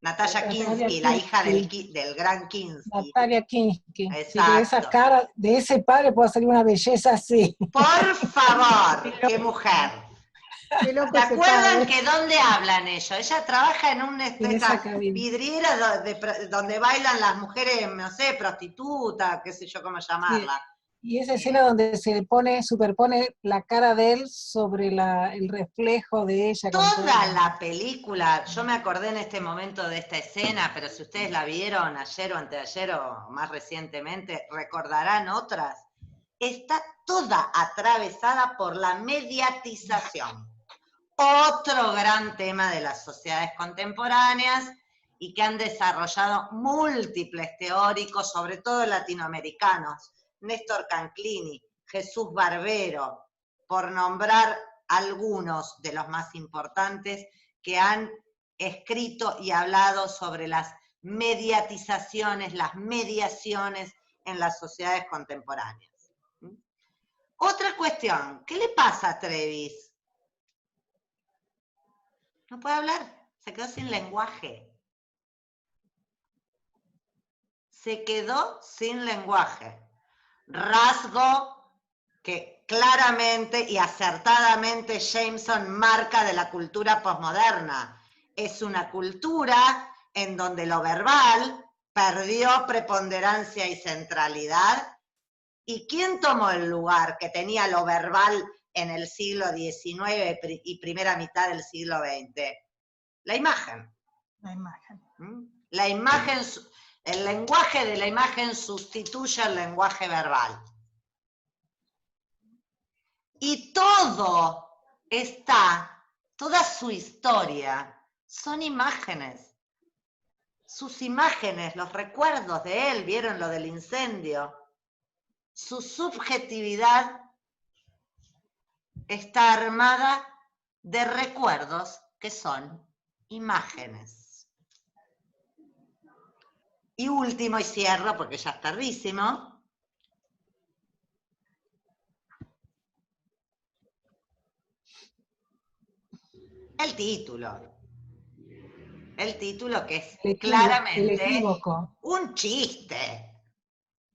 S1: Natalia Kinski, la hija del gran Kinski.
S4: Natalia Kinski.
S1: Exacto.
S4: Sí, de esa cara, de ese padre puede salir una belleza así.
S1: Por favor, qué mujer.
S8: Qué loco
S1: ¿Se
S8: ese
S1: acuerdan
S8: padre.
S1: que dónde hablan ellos? Ella trabaja en una
S4: En esa cabina.
S1: vidriera donde bailan las mujeres, no sé, prostitutas, qué sé yo cómo llamarla.
S4: Y esa escena donde se superpone la cara de él sobre el reflejo de ella. con
S1: Toda
S4: todo.
S1: la película, yo me acordé en este momento de esta escena, pero si ustedes la vieron ayer o anteayer o más recientemente, recordarán otras. Está toda atravesada por la mediatización. Otro gran tema de las sociedades contemporáneas y que han desarrollado múltiples teóricos, sobre todo latinoamericanos, Néstor Canclini, Jesús Barbero, por nombrar algunos de los más importantes que han escrito y hablado sobre las mediatizaciones, las mediaciones en las sociedades contemporáneas. Otra cuestión, ¿qué le pasa a Trevis? No puede hablar, se quedó sin lenguaje. Se quedó sin lenguaje. Rasgo que claramente y acertadamente Jameson marca de la cultura posmoderna. Es una cultura en donde lo verbal perdió preponderancia y centralidad. ¿Y quién tomó el lugar que tenía lo verbal en el siglo XIX y primera mitad del siglo XX? La imagen.
S4: La imagen.
S1: La imagen, el lenguaje de la imagen sustituye al lenguaje verbal. Y todo toda su historia son imágenes. Sus imágenes, los recuerdos de él, vieron lo del incendio. Su subjetividad está armada de recuerdos que son imágenes. Y último, y cierro porque ya es tardísimo. El título. El título que es claramente un chiste.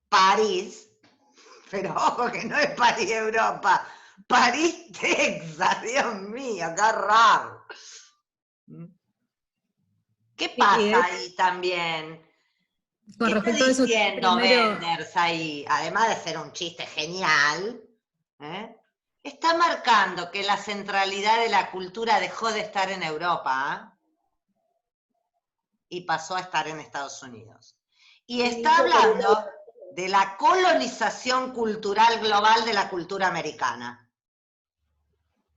S1: París, pero ojo que no es París, Europa. París, Texas, Dios mío, qué raro. ¿Qué pasa ahí también?
S8: Con
S1: ¿Qué
S8: respecto
S1: está
S8: a eso,
S1: diciendo
S8: primero,
S1: Wenders ahí? Además de ser un chiste genial, está marcando que la centralidad de la cultura dejó de estar en Europa y pasó a estar en Estados Unidos. Y está hablando de la colonización cultural global de la cultura americana.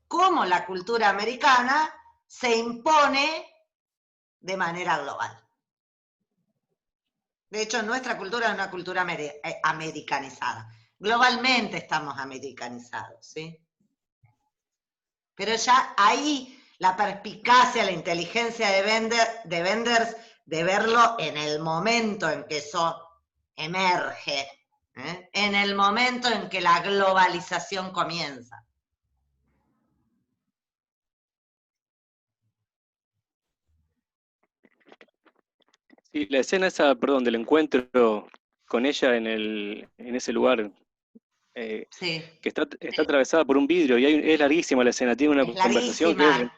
S1: Cómo la cultura americana se impone de manera global. De hecho, nuestra cultura es una cultura americanizada. Globalmente estamos americanizados, ¿sí? Pero ya ahí la perspicacia, la inteligencia de Wenders, de verlo en el momento en que eso emerge, en el momento en que la globalización comienza.
S5: Sí, la escena esa, perdón, del encuentro con ella en ese lugar,
S1: Sí.
S5: que está atravesada por un vidrio, y es larguísima la escena, tiene una
S1: Es
S5: conversación
S1: larguísima.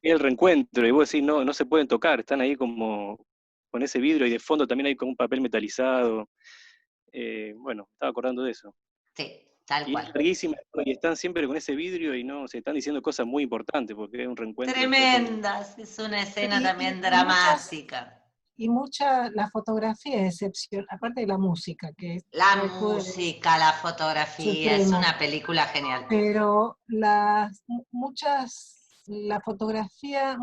S5: que es el reencuentro, y vos decís, no se pueden tocar, están ahí como con ese vidrio, y de fondo también hay como un papel metalizado. Bueno, estaba acordando de eso.
S1: Sí, tal
S5: Y
S1: cual.
S5: es larguísima, y están siempre con ese vidrio, y no, se están diciendo cosas muy importantes, porque es un reencuentro.
S1: Tremendas, es una escena también dramática.
S4: La fotografía es excepcional, aparte de la música, que
S1: la música, la fotografía,
S4: supremo.
S1: Es una película genial.
S4: Pero muchas de las fotografías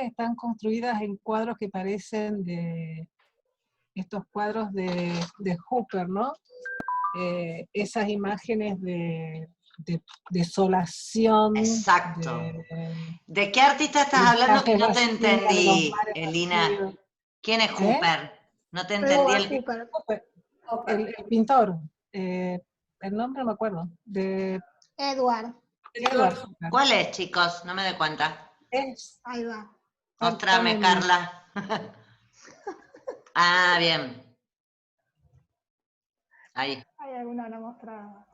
S4: están construidas en cuadros que parecen de estos cuadros de Hooper, ¿no? Esas imágenes de desolación.
S1: Exacto. ¿De qué artista estás hablando que no te entendí, Elina? ¿Quién es Hooper? No te entendí.
S4: El pintor. El nombre no me acuerdo.
S8: Edward.
S1: ¿Cuál es, chicos? No me doy cuenta.
S8: Ahí va.
S1: Mostrame, Carla. Ah, bien. Ahí.
S8: Hay alguna no mostrada.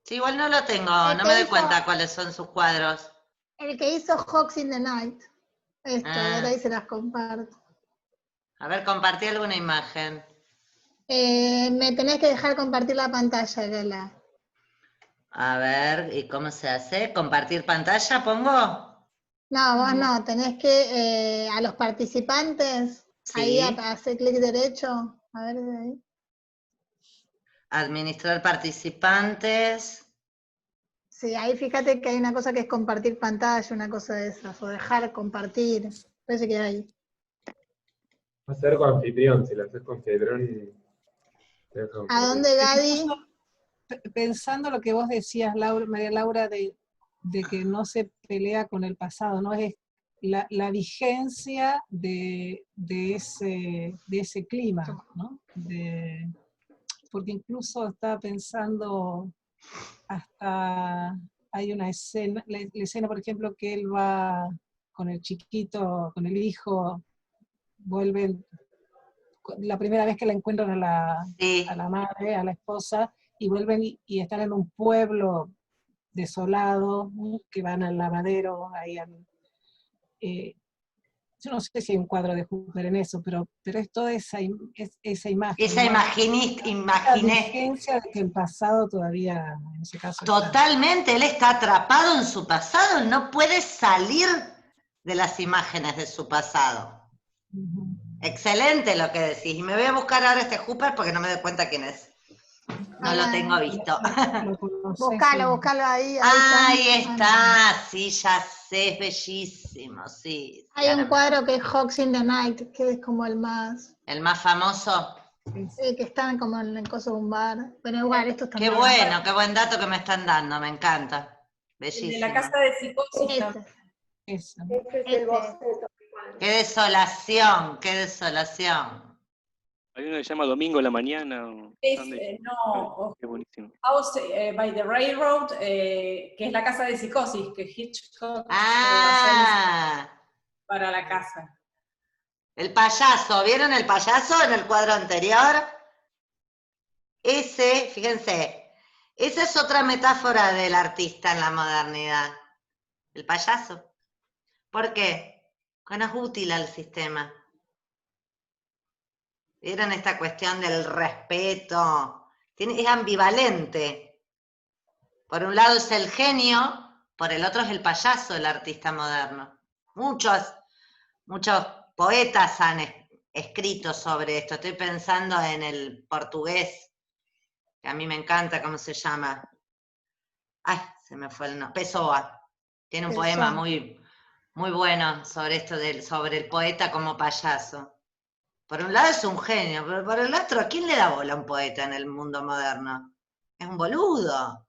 S1: Sí, igual no lo tengo, no me doy cuenta cuáles son sus cuadros.
S8: El que hizo Hawks in the Night. Esto, ahora ahí se las comparto.
S1: A ver, compartí alguna imagen.
S8: Me tenés que dejar compartir la pantalla, Lola.
S1: A ver, ¿y cómo se hace? ¿Compartir pantalla pongo?
S8: No, vos no, tenés que, a los participantes, ahí
S1: Sí.
S8: hacer clic derecho. A ver, de ahí.
S1: Administrar participantes.
S8: Sí, ahí fíjate que hay una cosa que es compartir pantalla, una cosa de esas, o dejar compartir. Parece que hay.
S7: Hacer coanfitrión, si lo haces coanfitrión. te deja
S8: ¿A
S7: compartir.
S8: dónde, Gadi?
S4: Pensando lo que vos decías, María Laura, de que no se pelea con el pasado, ¿no? Es la vigencia de ese clima, ¿no? Porque incluso estaba pensando, hasta hay una escena, la escena, por ejemplo, que él va con el chiquito, con el hijo, vuelven, la primera vez que la encuentran a la madre, a la esposa, y vuelven y están en un pueblo desolado, ¿no? Que van al lavadero, ahí yo no sé si hay un cuadro de Hooper en eso, pero es toda esa imagen.
S1: Esa
S4: ¿no?
S1: imaginé.
S4: La vigencia de que el pasado todavía, en ese caso,
S1: Totalmente, él está atrapado en su pasado, no puede salir de las imágenes de su pasado. Excelente lo que decís. Y me voy a buscar ahora este Hooper porque no me doy cuenta quién es. No lo tengo visto.
S8: Buscalo ahí.
S1: Ahí está, sí, ya sé, es bellísimo, sí.
S8: Hay un cuadro que es Hawks in the Night, que es como el más...
S1: ¿El más famoso?
S8: Sí, que están como en el coso de un bar. Pero igual, estos
S1: Qué
S8: también.
S1: bueno, qué buen dato que me están dando, me encanta. Bellísimo.
S6: De la casa de psicosis.
S4: Eso.
S6: Ese es el boceto.
S1: Qué desolación, qué desolación.
S5: Hay uno que se llama Domingo a la Mañana.
S6: No,
S5: Qué buenísimo.
S6: House by the Railroad, que es la casa de psicosis, que Hitchcock para la casa.
S1: El payaso, ¿vieron el payaso en el cuadro anterior? Ese, fíjense, esa es otra metáfora del artista en la modernidad. El payaso. ¿Por qué? Porque no es útil al sistema. ¿Vieron esta cuestión del respeto? Es ambivalente. Por un lado es el genio, por el otro es el payaso, el artista moderno. Muchos poetas han escrito sobre esto. Estoy pensando en el portugués, que a mí me encanta, ¿cómo se llama? Ay, se me fue el nombre. Pessoa. Tiene un poema muy, muy bueno sobre esto, sobre el poeta como payaso. Por un lado es un genio, pero por el otro, ¿a quién le da bola a un poeta en el mundo moderno? Es un boludo.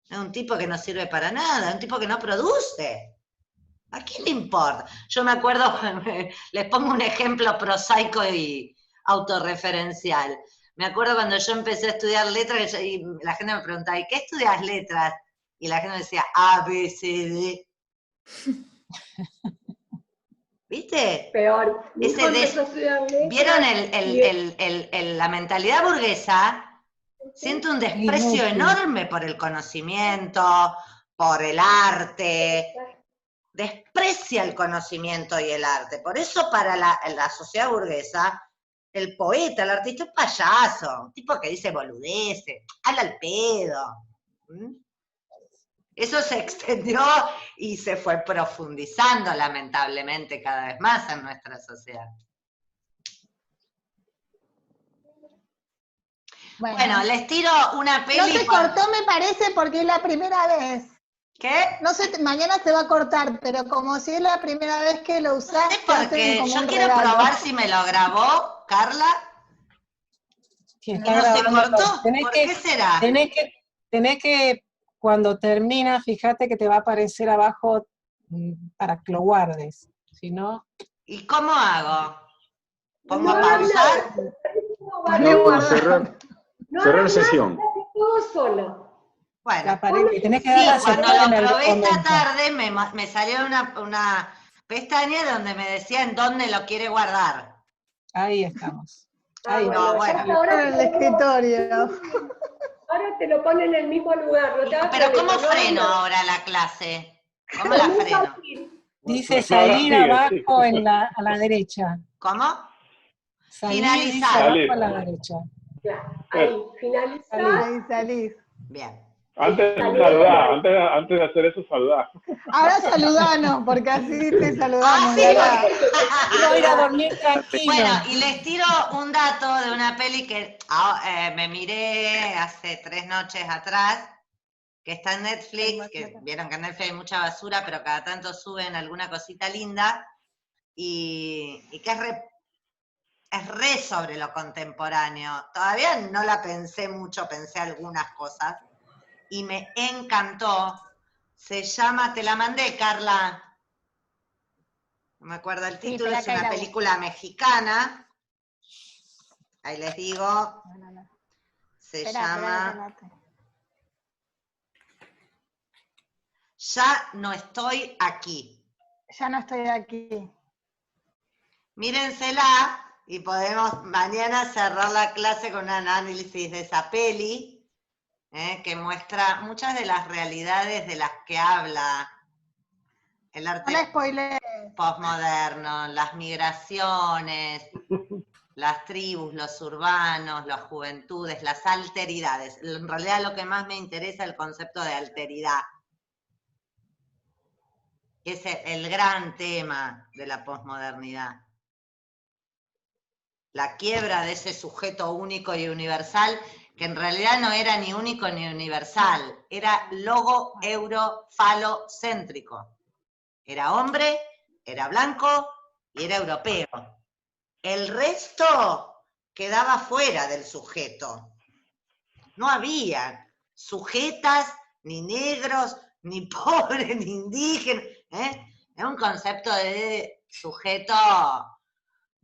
S1: Es un tipo que no sirve para nada, es un tipo que no produce. ¿A quién le importa? Yo me acuerdo, les pongo un ejemplo prosaico y autorreferencial. Me acuerdo cuando yo empecé a estudiar letras y la gente me preguntaba, ¿y qué estudias letras? Y la gente me decía, A, B, C, D. ¿Viste?
S6: Peor.
S1: ¿Vieron la mentalidad burguesa? Siente un desprecio enorme por el conocimiento, por el arte. Desprecia el conocimiento y el arte. Por eso para la sociedad burguesa, el poeta, el artista es payaso, un tipo que dice boludeces, habla al pedo. Eso se extendió y se fue profundizando lamentablemente cada vez más en nuestra sociedad. Bueno, les tiro una peli.
S8: No se cortó, me parece, porque es la primera vez.
S1: ¿Qué?
S8: No sé, mañana se va a cortar, pero como si es la primera vez que lo usaste.
S1: No sé porque yo quiero probar si me lo grabó, Carla.
S4: Sí,
S1: y no se cortó. ¿Por qué será?
S4: Tenés que, cuando termina, fíjate que te va a aparecer abajo para que lo guardes. Si no...
S1: ¿Y cómo hago? ¿Pongo a pausar?
S3: No, cerrar sesión.
S6: Todo solo.
S1: Bueno,
S4: tenés que dar
S1: cuando lo probé esta tarde me salió una pestaña donde me decía en dónde lo quiere guardar.
S4: Ahí estamos.
S6: Ahí
S1: no, bueno.
S8: Ahora en el escritorio.
S6: Ahora te lo pone en el mismo lugar.
S1: Pero ¿cómo freno ahora la clase? ¿Cómo la
S6: Muy
S1: freno?
S6: fácil.
S4: Dice
S9: No, ahora
S4: salir
S9: sigue,
S4: abajo
S9: sí.
S4: a la derecha.
S1: ¿Cómo?
S4: Salir
S1: Finalizar.
S4: dice abajo
S9: Salir.
S4: a la derecha.
S6: Ya, ahí, finalizar.
S8: Ahí salís.
S1: Bien.
S9: Antes
S6: Saludar.
S9: saludá, antes de hacer eso saludá.
S8: Ahora saludanos, porque así te
S1: Ah,
S8: saludamos.
S1: sí,
S8: Gala.
S4: Quiero ir a dormir tranquilo.
S1: Bueno, y les tiro un dato de una peli que me miré hace 3 noches atrás, que está en Netflix, que vieron que en Netflix hay mucha basura, pero cada tanto suben alguna cosita linda, y que es re sobre lo contemporáneo. Todavía no la pensé mucho, pensé algunas cosas, y me encantó. Se llama, te la mandé, Carla. No me acuerdo el título,
S8: espera
S1: es
S8: que ahí
S1: una
S8: la busco.
S1: película mexicana. Ahí les digo,
S8: No.
S1: se
S8: Espera,
S1: llama
S8: espera.
S1: Ya no estoy aquí.
S8: Ya no estoy aquí.
S1: Mírensela y podemos mañana cerrar la clase con un análisis de esa peli, que muestra muchas de las realidades de las que habla el
S8: No
S1: arte
S8: la spoilees.
S1: postmoderno, las migraciones, las tribus, los urbanos, las juventudes, las alteridades. En realidad lo que más me interesa es el concepto de alteridad, que es el gran tema de la posmodernidad. La quiebra de ese sujeto único y universal, que en realidad no era ni único ni universal, era logo-euro-falocéntrico. Era hombre, era blanco y era europeo. El resto quedaba fuera del sujeto. No había sujetas, ni negros, ni pobres, ni indígenas. Es un concepto de sujeto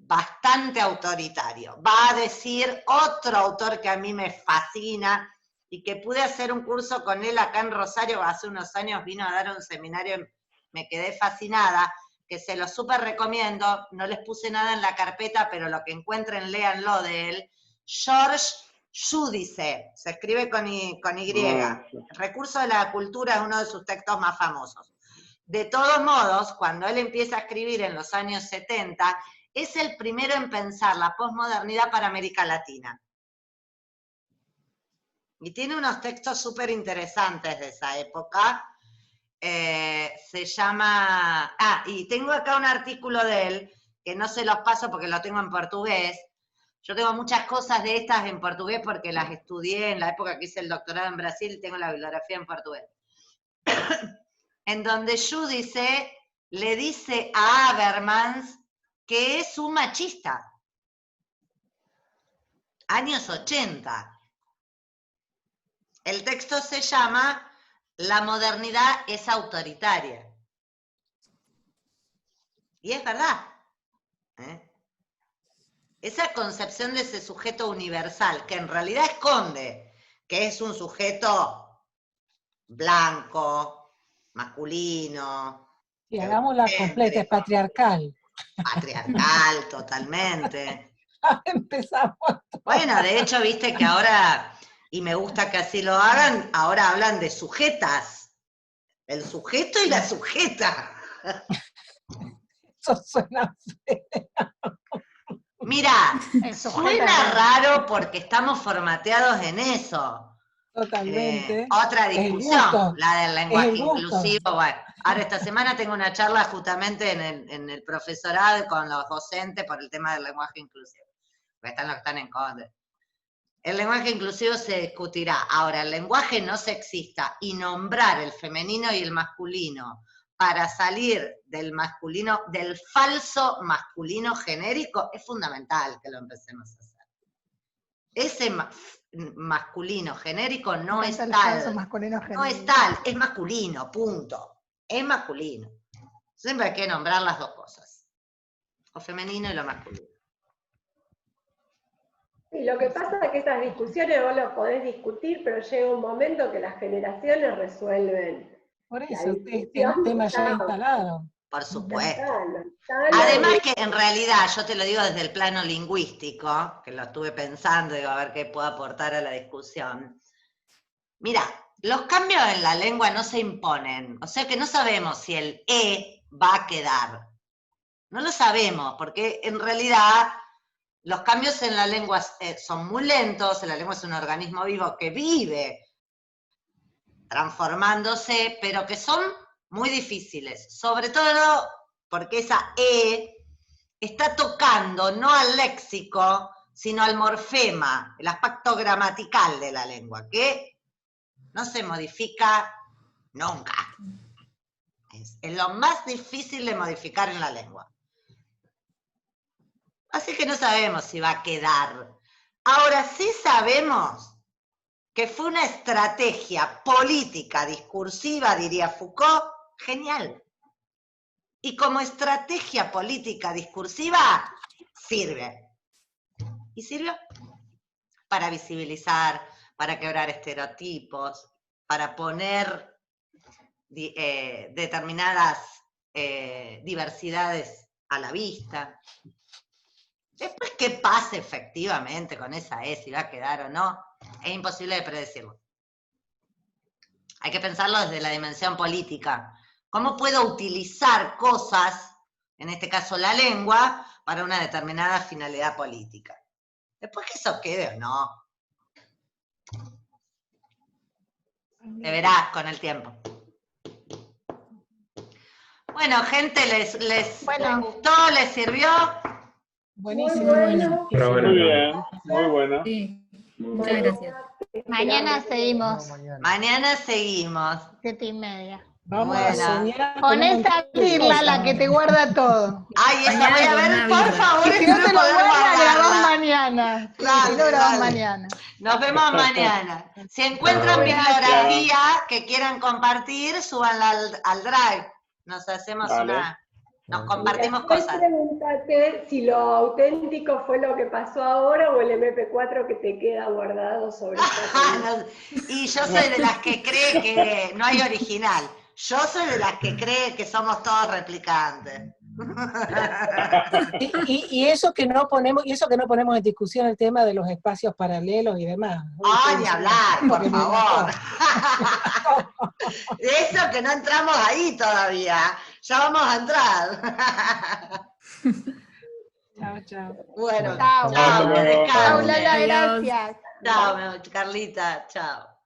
S1: bastante autoritario. Va a decir otro autor que a mí me fascina y que pude hacer un curso con él acá en Rosario, hace unos años vino a dar un seminario y me quedé fascinada, que se lo súper recomiendo, no les puse nada en la carpeta, pero lo que encuentren, léanlo de él. George Giudice, se escribe con Y. El recurso de la cultura es uno de sus textos más famosos. De todos modos, cuando él empieza a escribir en los años 70, es el primero en pensar la posmodernidad para América Latina. Y tiene unos textos súper interesantes de esa época. Se llama... y tengo acá un artículo de él, que no se los paso porque lo tengo en portugués. Yo tengo muchas cosas de estas en portugués porque las estudié en la época que hice el doctorado en Brasil y tengo la bibliografía en portugués. En donde Giudice le dice a Habermas que es un machista. Años 80. El texto se llama La modernidad es autoritaria. Y es verdad. Esa concepción de ese sujeto universal, que en realidad esconde que es un sujeto blanco, masculino.
S4: Y hagámosla completa, es patriarcal.
S1: Patriarcal, totalmente.
S4: Empezamos.
S1: Bueno, de hecho, viste que ahora, y me gusta que así lo hagan, ahora hablan de sujetas. El sujeto y la sujeta.
S4: Eso suena feo.
S1: Mira, suena raro porque estamos formateados en eso.
S4: Totalmente.
S1: Otra discusión, la del lenguaje inclusivo. Bueno, ahora esta semana tengo una charla justamente en el profesorado con los docentes por el tema del lenguaje inclusivo. Porque están los que están en contra. El lenguaje inclusivo se discutirá. Ahora, el lenguaje no sexista y nombrar el femenino y el masculino para salir del masculino, del falso masculino genérico, es fundamental que lo empecemos a hacer. Ese masculino genérico no es tal. No es tal, es masculino, punto. Es masculino. Siempre hay que nombrar las dos cosas. Lo femenino y lo masculino.
S6: Y lo que pasa es que estas discusiones vos las podés discutir, pero llega un momento que las generaciones resuelven.
S4: Por eso, este es un tema ya instalado.
S1: Por supuesto. Además que en realidad, yo te lo digo desde el plano lingüístico, que lo estuve pensando, digo, a ver qué puedo aportar a la discusión. Mira, los cambios en la lengua no se imponen, o sea que no sabemos si el E va a quedar. No lo sabemos, porque en realidad los cambios en la lengua son muy lentos, la lengua es un organismo vivo que vive transformándose, pero que son muy difíciles, sobre todo porque esa E está tocando no al léxico, sino al morfema, el aspecto gramatical de la lengua, que no se modifica nunca. Es lo más difícil de modificar en la lengua. Así que no sabemos si va a quedar. Ahora sí sabemos que fue una estrategia política, discursiva, diría Foucault, genial. Y como estrategia política discursiva, sirve. ¿Y sirvió? Para visibilizar, para quebrar estereotipos, para poner determinadas diversidades a la vista. Después, ¿qué pasa efectivamente con esa E, si va a quedar o no? Es imposible de predecirlo. Hay que pensarlo desde la dimensión política. ¿Cómo puedo utilizar cosas, en este caso la lengua, para una determinada finalidad política? Después que eso quede o no, se verá con el tiempo. Bueno, gente, ¿les gustó? ¿Les sirvió?
S4: Buenísimo.
S6: Muy bueno.
S7: Pero bueno,
S9: Muy bien, muy bueno.
S10: Sí, muchas gracias.
S8: Mañana seguimos,
S1: Mañana seguimos.
S8: 7:30.
S4: Vamos a
S1: Buena.
S4: soñar
S8: Con
S4: un
S8: esa
S4: montón de
S8: birla,
S4: cosas.
S8: la que te guarda todo.
S1: Ay, esa
S10: Mañana
S1: voy a
S10: con
S1: ver,
S10: una
S1: por
S10: birra.
S1: favor,
S8: Y si no te
S1: espero
S8: lo
S1: poder
S8: guardas, grabás
S1: guardarla.
S8: mañana. Sí,
S1: Dale,
S8: si lo grabás
S1: dale.
S8: mañana.
S1: Nos vemos mañana. Si encuentran bibliografía que quieran compartir, súbanla al Drive. Nos hacemos
S9: Vale.
S1: nos
S6: Y
S1: compartimos
S6: después
S1: cosas.
S6: pregúntate si lo auténtico fue lo que pasó ahora o el MP4 que te queda guardado sobre esta
S1: Y yo soy de las que cree que no hay original. Yo soy de las que cree que somos todos replicantes.
S4: Y eso que no ponemos, en discusión el tema de los espacios paralelos y demás.
S1: Ay, ni hablar, por favor. Eso que no entramos ahí todavía. Ya vamos a entrar.
S4: Chao, chao.
S1: Bueno,
S8: Chao.
S1: chao, que
S9: Chao.
S1: descansen.
S8: Chao, Lala,
S10: Adiós.
S8: gracias.
S1: Chao, Carlita, chao.